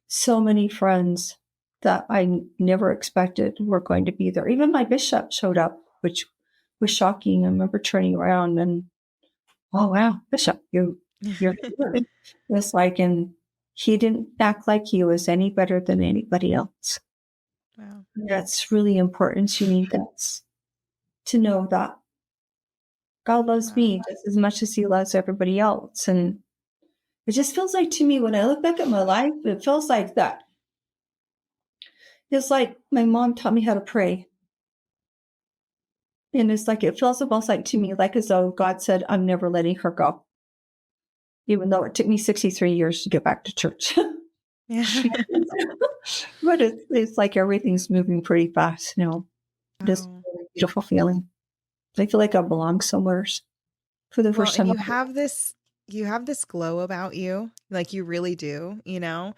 so many friends that I never expected were going to be there. Even my bishop showed up, which was shocking. I remember turning around and, oh, wow, Bishop, you're here. It's like, and he didn't act like he was any better than anybody else. Wow. That's really important to me. That's to know that God loves me just as much as he loves everybody else. And it just feels like to me, when I look back at my life, it feels like that. It's like my mom taught me how to pray. And it's like, it feels almost like to me, like as though God said, I'm never letting her go. Even though it took me 63 years to get back to church. But it's like everything's moving pretty fast now. Just really beautiful feeling. I feel like I belong somewhere for the Well, first and time. you have this glow about you, like you really do, you know?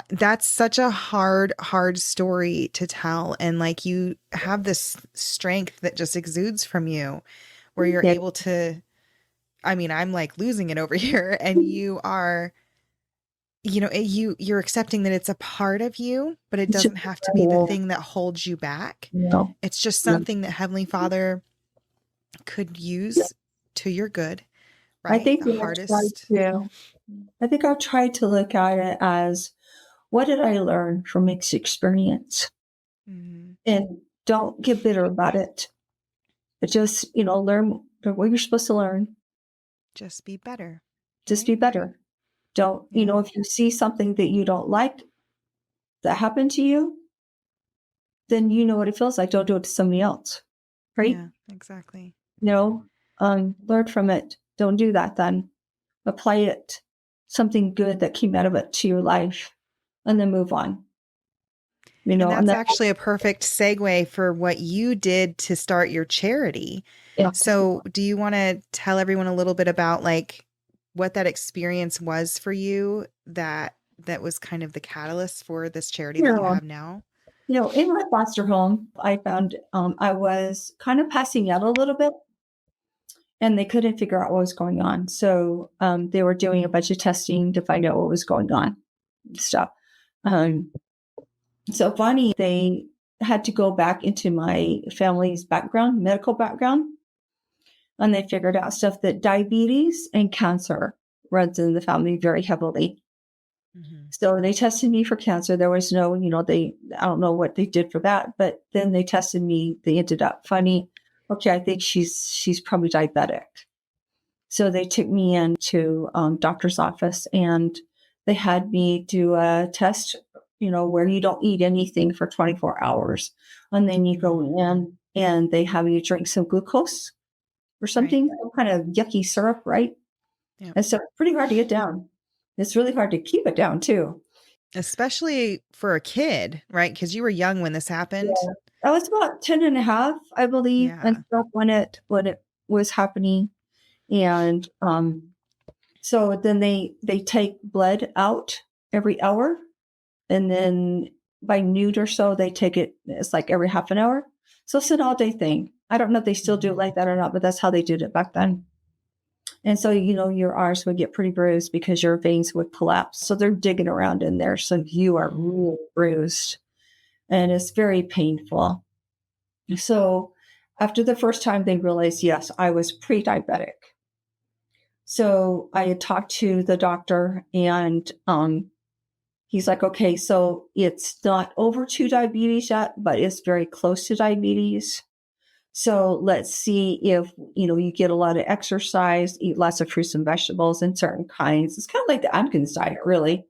That's such a hard story to tell. And like you have this strength that just exudes from you where you're Yeah. able to, I mean, I'm like losing it over here and you are, you know, you're accepting that it's a part of you, but it It's just, doesn't have to be the thing that holds you back. you know, It's just yeah. something that Heavenly Father could use to your good, I right? think The that hardest. I think I've tried to look at it as, what did I learn from this experience? Mhm. And don't get bitter about it. But just, learn what you're supposed to learn. Just be better, Just right? be better. Don't, Yeah. if you see something that you don't like that happened to you, then you know what it feels like. Don't do it to somebody else. Right? Yeah, exactly. Learn from it. Don't do that then. Apply it, something good that came out of it to your life, and then move on. And And that's then, actually a perfect segue for what you did to start your charity. yeah. So, do you want to tell everyone a little bit about like what that experience was for you that was kind of the catalyst for this charity that you Yeah. have now? In my foster home, I found I was kind of passing out a little bit, and they couldn't figure out what was going on. So they were doing a bunch of testing to find out what was going on and stuff. Um, so funny, they had to go back into my family's background, medical background, and they figured out stuff that diabetes and cancer runs in the family very heavily. Mhm. So they tested me for cancer. There was no, I don't know what they did for that, but then they tested me. They ended up funny. Okay, I think she's probably diabetic. So they took me into doctor's office and they had me do a test, where you don't eat anything for 24 hours. And then you go in and they have you drink some glucose or Right. something, some kind of yucky syrup, right? Yeah. And so it's pretty hard to get down. It's really hard to keep it down too. Especially for a kid, right? Because you were young when this happened. Yeah. I was about 10 and a half, I believe, and Yeah. stuff when it was happening. And so then they take blood out every hour. And then by noon or so, they take it, it's like every half an hour. So it's an all day thing. I don't know if they still do it like that or not, but that's how they did it back then. And so, your arms would get pretty bruised because your veins would collapse. So they're digging around in there. So you are really bruised and it's very painful. So after the first time, they realized, yes, I was pre-diabetic. So I had talked to the doctor and he's like, okay, so it's not over to diabetes yet, but it's very close to diabetes. So let's see if, you get a lot of exercise, eat lots of fruits and vegetables and certain kinds. It's kind of like the Atkins diet, really.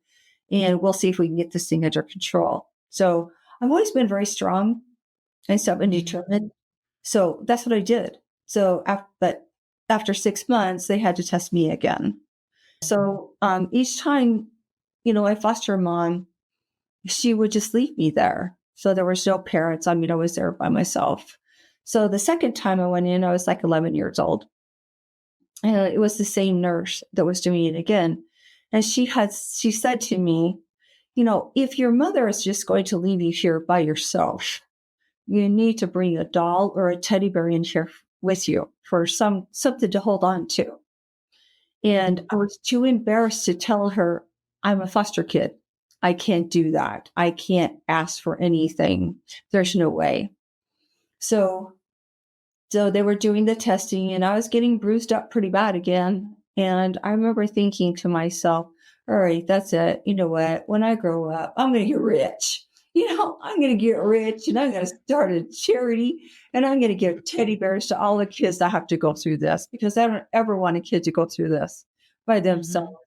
And we'll see if we can get this thing under control. So I've always been very strong and stuff and determined. So that's what I did. So but after 6 months, they had to test me again. So each time, my foster mom, she would just leave me there. So there was no parents. I mean, I was there by myself. So the second time I went in, I was like 11 years old. And it was the same nurse that was doing it again. And she said to me, if your mother is just going to leave you here by yourself, you need to bring a doll or a teddy bear in here with you for something to hold on to. And I was too embarrassed to tell her I'm a foster kid. I can't do that. I can't ask for anything. There's no way. So they were doing the testing and I was getting bruised up pretty bad again. And I remember thinking to myself, all right, that's it. You know what? When I grow up, I'm going to get rich. I'm going to get rich and I'm going to start a charity and I'm going to give teddy bears to all the kids that have to go through this because I don't ever want a kid to go through this by themselves.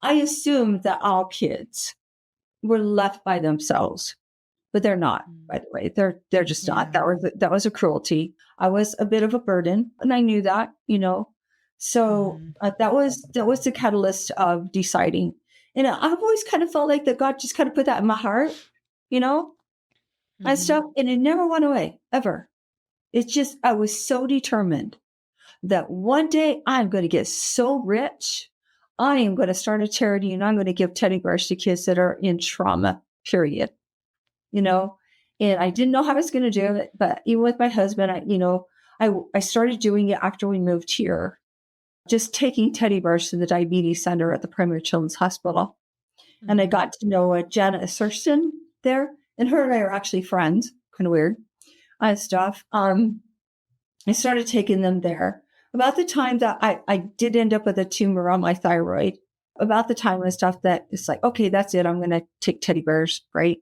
I assumed that all kids were left by themselves, but they're not, by the way. They're just not. That was a cruelty. I was a bit of a burden and I knew that, So that was the catalyst of deciding. And I've always kind of felt like that God just kind of put that in my heart, and stuff. And it never went away, ever. It's just, I was so determined that one day I'm going to get so rich. I am going to start a charity and I'm going to give teddy bears to kids that are in trauma, period. You know, and I didn't know how I was going to do it, but even with my husband, I started doing it after we moved here, just taking teddy bears to the diabetes center at the Primary Children's Hospital. And I got to know Janet Thurston there, and her and I are actually friends, kind of weird and stuff. I started taking them there. About the time that I did end up with a tumor on my thyroid, about the time and stuff that it's like, okay, that's it. I'm going to take teddy bears, right?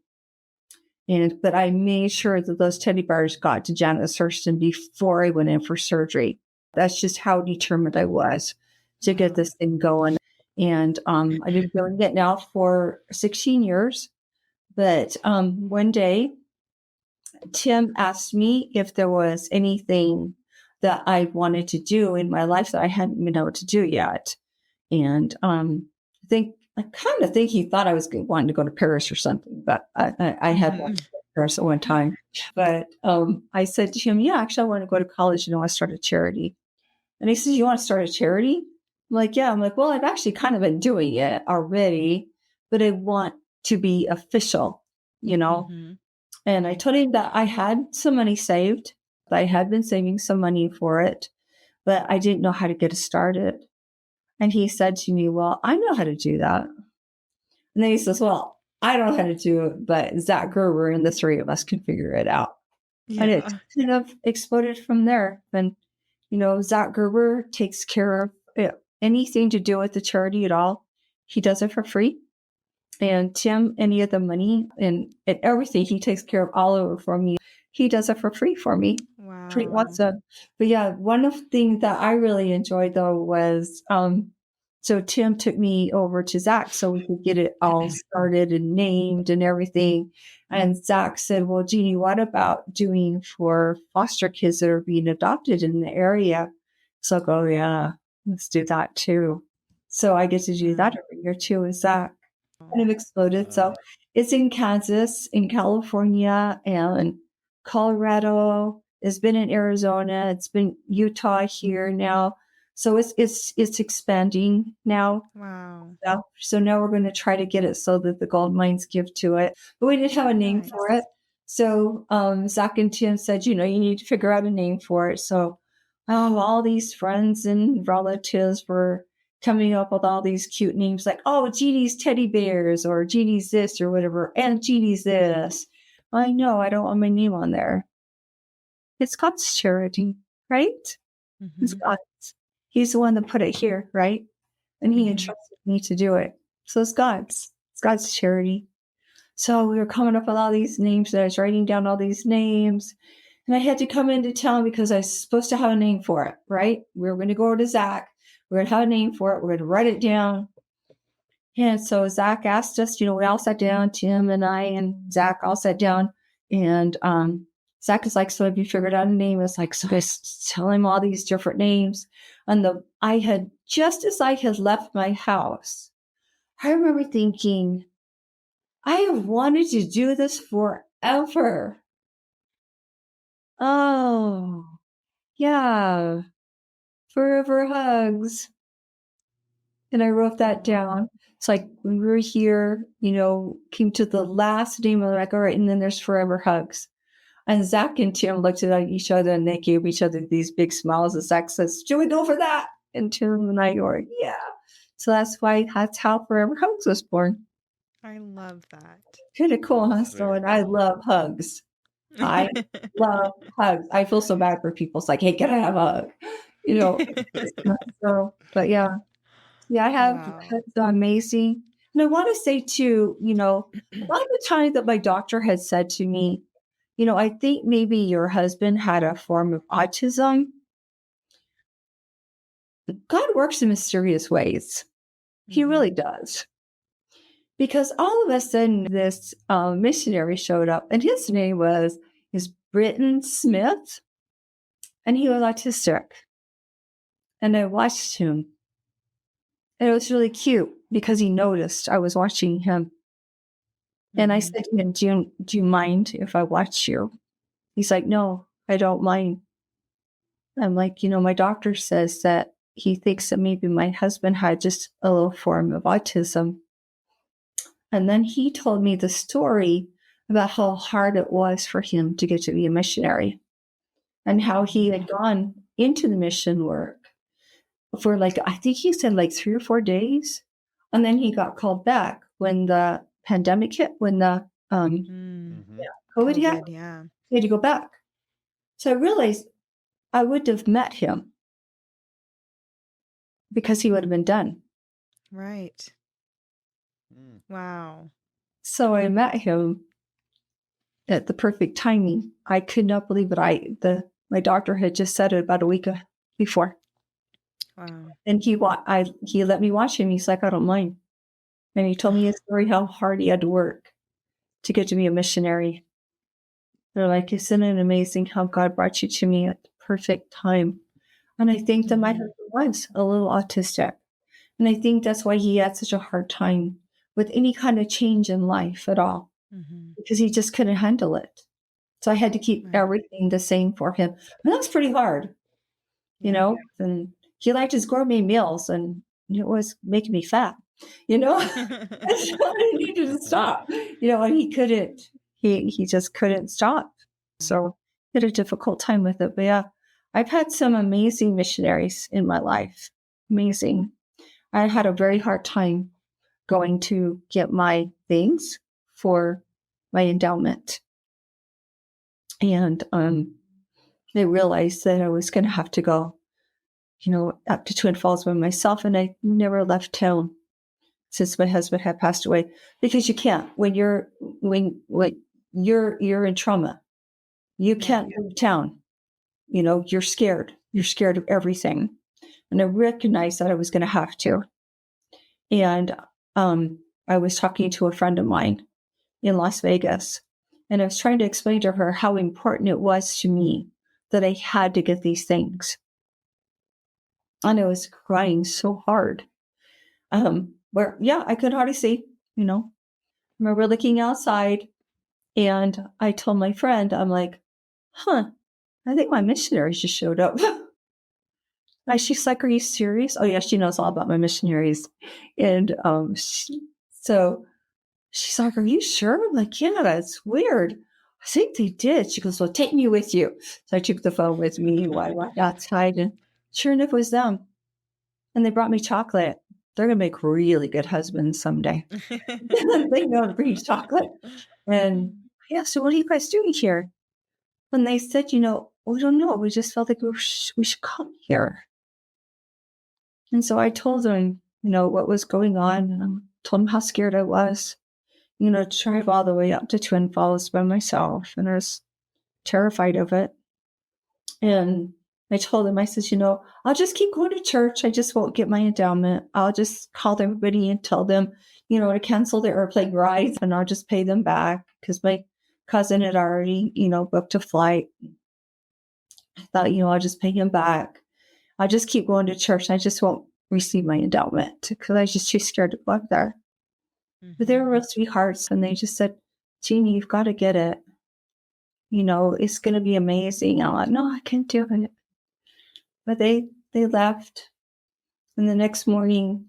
But I made sure that those teddy bears got to Janet Thurston before I went in for surgery. That's just how determined I was to get this thing going. And I've been doing it now for 16 years. But one day, Tim asked me if there was anything that I wanted to do in my life that I hadn't been able to do yet. And I kind of think he thought I was wanting to go to Paris or something, but I had wanted to go to Paris at one time. But I said to him, yeah, actually, I want to go to college and I want to start a charity. And he says, you want to start a charity? I'm like, yeah. I'm like, well, I've actually kind of been doing it already, but I want to be official, you know? And I told him that I had some money saved. I had been saving some money for it, but I didn't know how to get it started. And he said to me, well, I know how to do that. And then he says, well, I don't know how to do it, but Zach Gerber and the three of us can figure it out. Yeah. And it kind of exploded from there. And, Zach Gerber takes care of anything to do with the charity at all. He does it for free. And Tim, any of the money and everything, he takes care of all of it for me. He does it for free for me. Wow. Pretty awesome. But yeah, one of the things that I really enjoyed though was, so Tim took me over to Zach so we could get it all started and named and everything. And Zach said, well, Jeannie, what about doing for foster kids that are being adopted in the area? So I go, yeah, let's do that too. So I get to do that every year too with Zach. Kind of exploded. So it's in Kansas, in California, and Colorado. It's been in Arizona. It's been Utah here now. So it's expanding now. Wow. So now we're going to try to get it so that the gold mines give to it. But we didn't have a name for it. So Zach and Tim said, you need to figure out a name for it. So all these friends and relatives were coming up with all these cute names like, oh, Genie's teddy bears or Genie's this or whatever. And Genie's this. I know, I don't want my name on there. It's God's charity, right? It's God's. He's the one that put it here, right? And he entrusted me to do it. So it's God's. It's God's charity. So we were coming up with all these names and I was writing down all these names. And I had to come into town because I was supposed to have a name for it, right? We were going to go over to Zach. We're going to have a name for it. We're going to write it down. And so Zach asked us, we all sat down, Tim and I and Zach all sat down. And Zach is like, so have you figured out a name? It's like, so I tell him all these different names. And just as I had left my house, I remember thinking, I have wanted to do this forever. Oh, yeah. Forever hugs. And I wrote that down. It's like when we were here, came to the last name of the record, right? And then there's forever hugs. And Zach and Tim looked at each other and they gave each other these big smiles. And Zach says, should we go for that? And Tim and I were, yeah. So that's how Forever Hugs was born. I love that. Kind of cool, huh? So, and I love hugs. I love hugs. I feel so bad for people. It's like, hey, can I have a hug? So, but yeah, I have It's amazing. And I want to say too, a lot of the time that my doctor had said to me, I think maybe your husband had a form of autism. God works in mysterious ways. He really does. Because all of a sudden this missionary showed up and his name is Britton Smith. And he was autistic. And I watched him. And it was really cute because he noticed I was watching him. And I said to him, do you mind if I watch you? He's like, no, I don't mind. I'm like, my doctor says that he thinks that maybe my husband had just a little form of autism. And then he told me the story about how hard it was for him to get to be a missionary and how he had gone into the mission work for I think he said 3 or 4 days. And then he got called back when the pandemic hit, when the COVID hit, yeah. he had to go back. So I realized I would have met him because he would have been done. Right. Wow. So I met him at the perfect timing. I could not believe it. My doctor had just said it about a week before. Wow. And he let me watch him. He's like, I don't mind. And he told me his story, how hard he had to work to get to be a missionary. They're like, isn't it amazing how God brought you to me at the perfect time? And I think that my husband was a little autistic. And I think that's why he had such a hard time with any kind of change in life at all, because he just couldn't handle it. So I had to keep everything the same for him. And that's pretty hard, and he liked his gourmet meals, and it was making me fat, so I needed to stop, and he just couldn't stop. So he had a difficult time with it. But yeah, I've had some amazing missionaries in my life. Amazing. I had a very hard time going to get my things for my endowment. And I realized that I was going to have to go, up to Twin Falls by myself. And I never left town since my husband had passed away, because you can't, when you're in trauma, you can't leave town. You're scared. You're scared of everything. And I recognized that I was going to have to. And I was talking to a friend of mine in Las Vegas, and I was trying to explain to her how important it was to me that I had to get these things. And I was crying so hard. I could hardly see, I remember looking outside, and I told my friend, I'm like, I think my missionaries just showed up. And she's like, are you serious? Oh yeah, she knows all about my missionaries. And so she's like, are you sure? I'm like, yeah, that's weird. I think they did. She goes, well, take me with you. So I took the phone with me while I walked outside, and sure enough, it was them. And they brought me chocolate. They're going to make really good husbands someday. They know to bring you chocolate. And yeah, so what are you guys doing here? When they said, we don't know. We just felt like we should come here. And so I told them, what was going on. And I told them how scared I was, to drive all the way up to Twin Falls by myself. And I was terrified of it. And I told them, I said, I'll just keep going to church. I just won't get my endowment. I'll just call everybody and tell them, to cancel their airplane rides, and I'll just pay them back, because my cousin had already, booked a flight. I thought, I'll just pay him back. I'll just keep going to church. I just won't receive my endowment, because I was just too scared to go up there. But they were real sweethearts, and they just said, Jeannie, you've got to get it. It's going to be amazing. I'm like, no, I can't do it. But they left. And the next morning,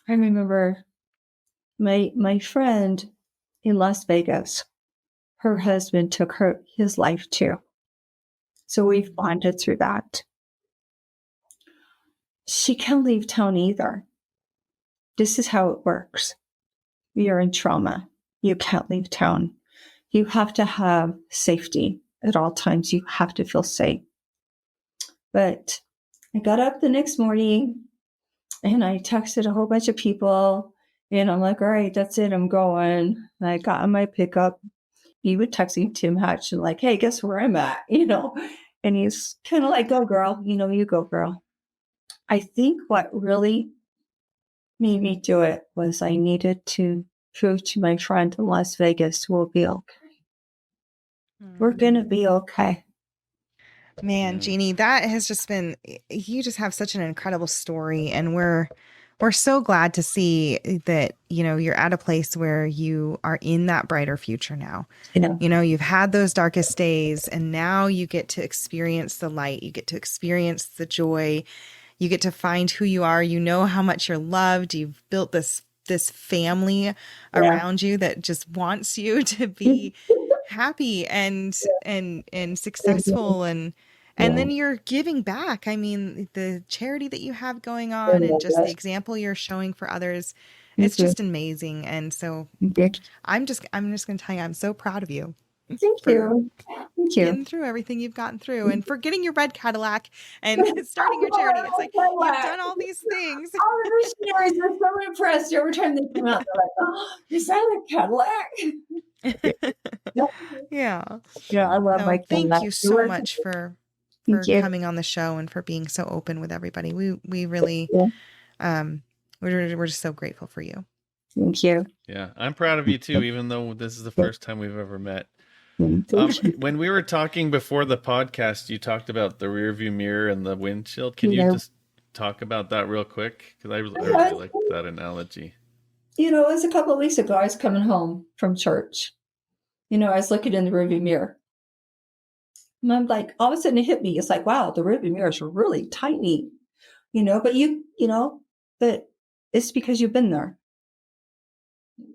I remember my friend in Las Vegas, her husband took his life too. So we've bonded through that. She can't leave town either. This is how it works. You're in trauma. You can't leave town. You have to have safety at all times. You have to feel safe. But I got up the next morning, and I texted a whole bunch of people, and I'm like, all right, that's it. I'm going. And I got on my pickup. He would texting Tim Hatch and like, hey, guess where I'm at, and he's kind of like, go girl, you go girl. I think what really made me do it was I needed to prove to my friend in Las Vegas we'll be okay. We're going to be okay. Man, Jeannie, that has just been, you just have such an incredible story, and we're we're so glad to see that, you're at a place where you are in that brighter future now. You've had those darkest days, and now you get to experience the light. You get to experience the joy. You get to find who you are. You know how much you're loved. You've built this family around you that just wants you to be happy and successful, and then you're giving back. I mean, the charity that you have going on and just the example you're showing for others, it's just amazing. And so I'm just going to tell you, I'm so proud of you. Thank you. Getting through everything you've gotten through, and for getting your red Cadillac and starting your charity. It's like, you've done all these things. All the missionaries are so impressed every time they come out. They're like, "Oh, is that a Cadillac?" Yeah. I love my Cadillac. Thank you so much for coming on the show and for being so open with everybody. We really, we're just so grateful for you. Thank you. Yeah, I'm proud of you too, even though this is the first time we've ever met. When we were talking before the podcast, you talked about the rear view mirror and the windshield. Can you just talk about that real quick? Because I really like that analogy. It was a couple of weeks ago. I was coming home from church. I was looking in the rear view mirror. And I'm like, all of a sudden it hit me. It's like, wow, the rear view mirrors are really tiny, but but it's because you've been there.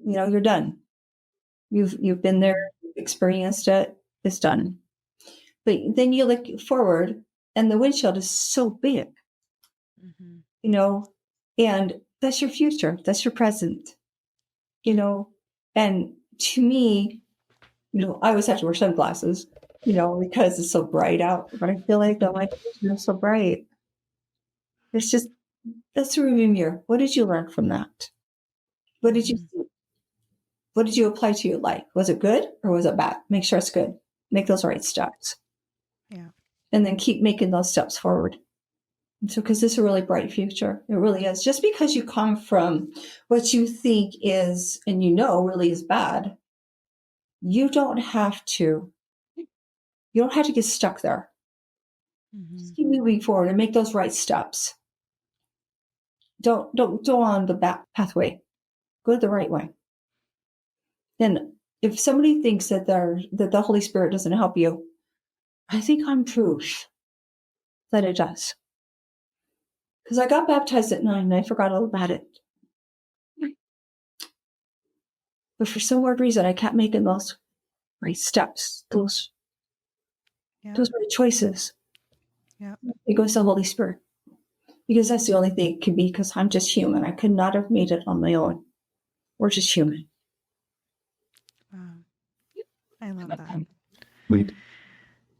You're done. You've been there, experienced it, it's done. But then you look forward and the windshield is so big, and that's your future, that's your present, and to me, I always have to wear sunglasses, because it's so bright out, but I feel like it's so bright. It's just, that's the rearview mirror. What did you learn from that? What did you see? What did you apply to your life? Was it good or was it bad? Make sure it's good. Make those right steps. Yeah. And then keep making those steps forward. And so, because this is a really bright future. It really is. Just because you come from what you think is, and really is bad, you don't have to get stuck there. Just keep moving forward and make those right steps. Don't go on the back pathway. Go the right way. And if somebody thinks that the Holy Spirit doesn't help you, I think I'm proof that it does. Because I got baptized at 9 and I forgot all about it. But for some weird reason, I kept making those right steps, those right choices. Yeah. It goes to the Holy Spirit. Because that's the only thing it can be, because I'm just human. I could not have made it on my own. We're just human. Wow. I love that. Wait.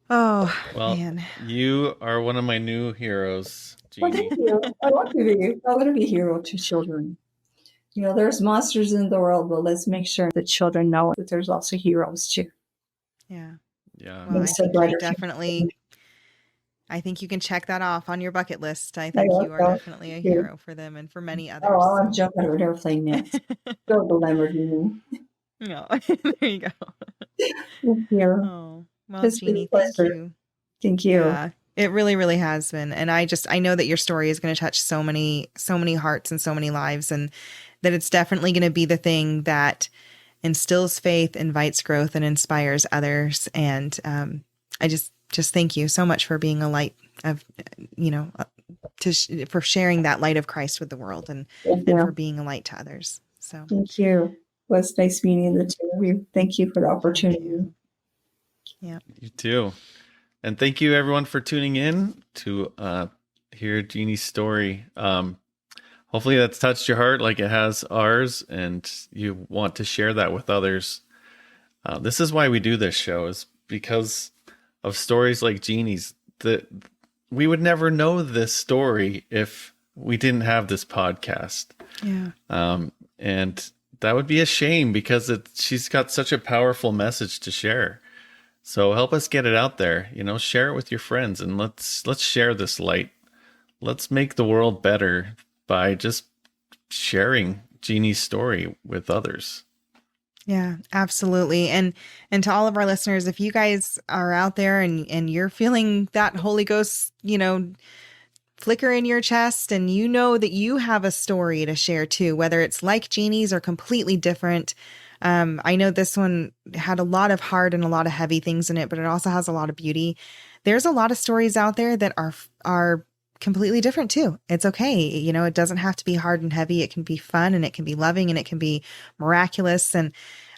Oh, well, man. You are one of my new heroes, Jeannie. Well, thank you. I want to be a hero to children. There's monsters in the world, but let's make sure that children know that there's also heroes too. Yeah. Yeah. Well, I think you can check that off on your bucket list. I think you are definitely a hero for them and for many others. Oh, I'm jumping out of an airplane next. Go to Lamborghini. No, there you go. Thank you. Oh, well, Jeannie, thank you. Thank you. Yeah, it really, really has been. And I know that your story is going to touch so many hearts and so many lives, and that it's definitely going to be the thing that instills faith, invites growth, and inspires others. And I just thank you so much for being a light of, for sharing that light of Christ with the world, and for being a light to others. So thank you. Well, it's nice meeting the two of you. Thank you for the opportunity. Yeah. You too. And thank you everyone for tuning in to hear Jeannie's story. Hopefully that's touched your heart like it has ours, and you want to share that with others. This is why we do this show, is because of stories like Jeannie's. That we would never know this story if we didn't have this podcast. Yeah. And that would be a shame, because she's got such a powerful message to share. So help us get it out there, share it with your friends, and let's share this light. Let's make the world better by just sharing Jeannie's story with others. Yeah, absolutely. And to all of our listeners, if you guys are out there and you're feeling that Holy Ghost, flicker in your chest and you know that you have a story to share too, whether it's like Jeannie's or completely different. I know this one had a lot of hard and a lot of heavy things in it, but it also has a lot of beauty. There's a lot of stories out there that are completely different too. It's okay. You know, it doesn't have to be hard and heavy. It can be fun and it can be loving and it can be miraculous. And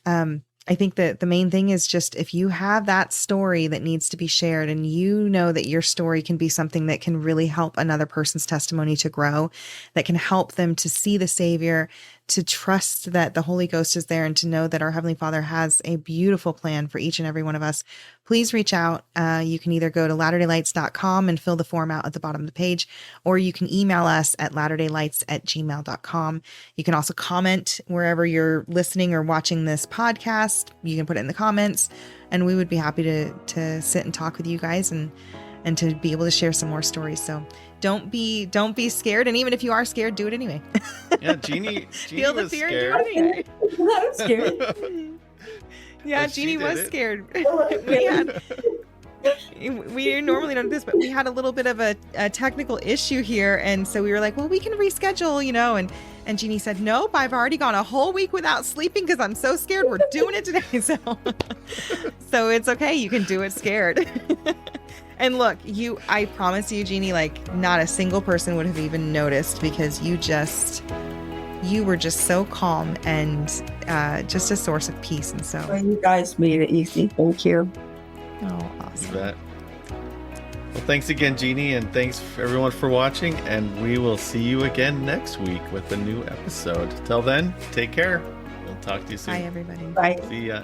I think that the main thing is just if you have that story that needs to be shared and you know that your story can be something that can really help another person's testimony to grow, that can help them to see the Savior, to trust that the Holy Ghost is there, and to know that our Heavenly Father has a beautiful plan for each and every one of us, please reach out. You can either go to latterdaylights.com and fill the form out at the bottom of the page, or you can email us at latterdaylights@gmail.com. You can also comment wherever you're listening or watching this podcast. You can put it in the comments, and we would be happy to sit and talk with you guys and to be able to share some more stories. So don't be scared. And even if you are scared, do it anyway. Yeah, Jeannie Feel the was fear scared. and do it anyway. I'm scared. Yeah, But she Jeannie did was it. scared. We normally don't do this, but we had a little bit of a technical issue here. And so we were like, well, we can reschedule, you know, and Jeannie said, nope, I've already gone a whole week without sleeping because I'm so scared. We're doing it today. So it's okay. You can do it scared. And look, I promise you, Jeannie, like not a single person would have even noticed because you were just so calm and just a source of peace. And so, Well, you guys made it easy. Thank you. oh, You awesome. bet. Well, thanks again, Jeannie, and thanks everyone for watching, and we will see you again next week with a new episode. Till then, take care. We'll talk to you soon. Bye, everybody. Bye. See ya.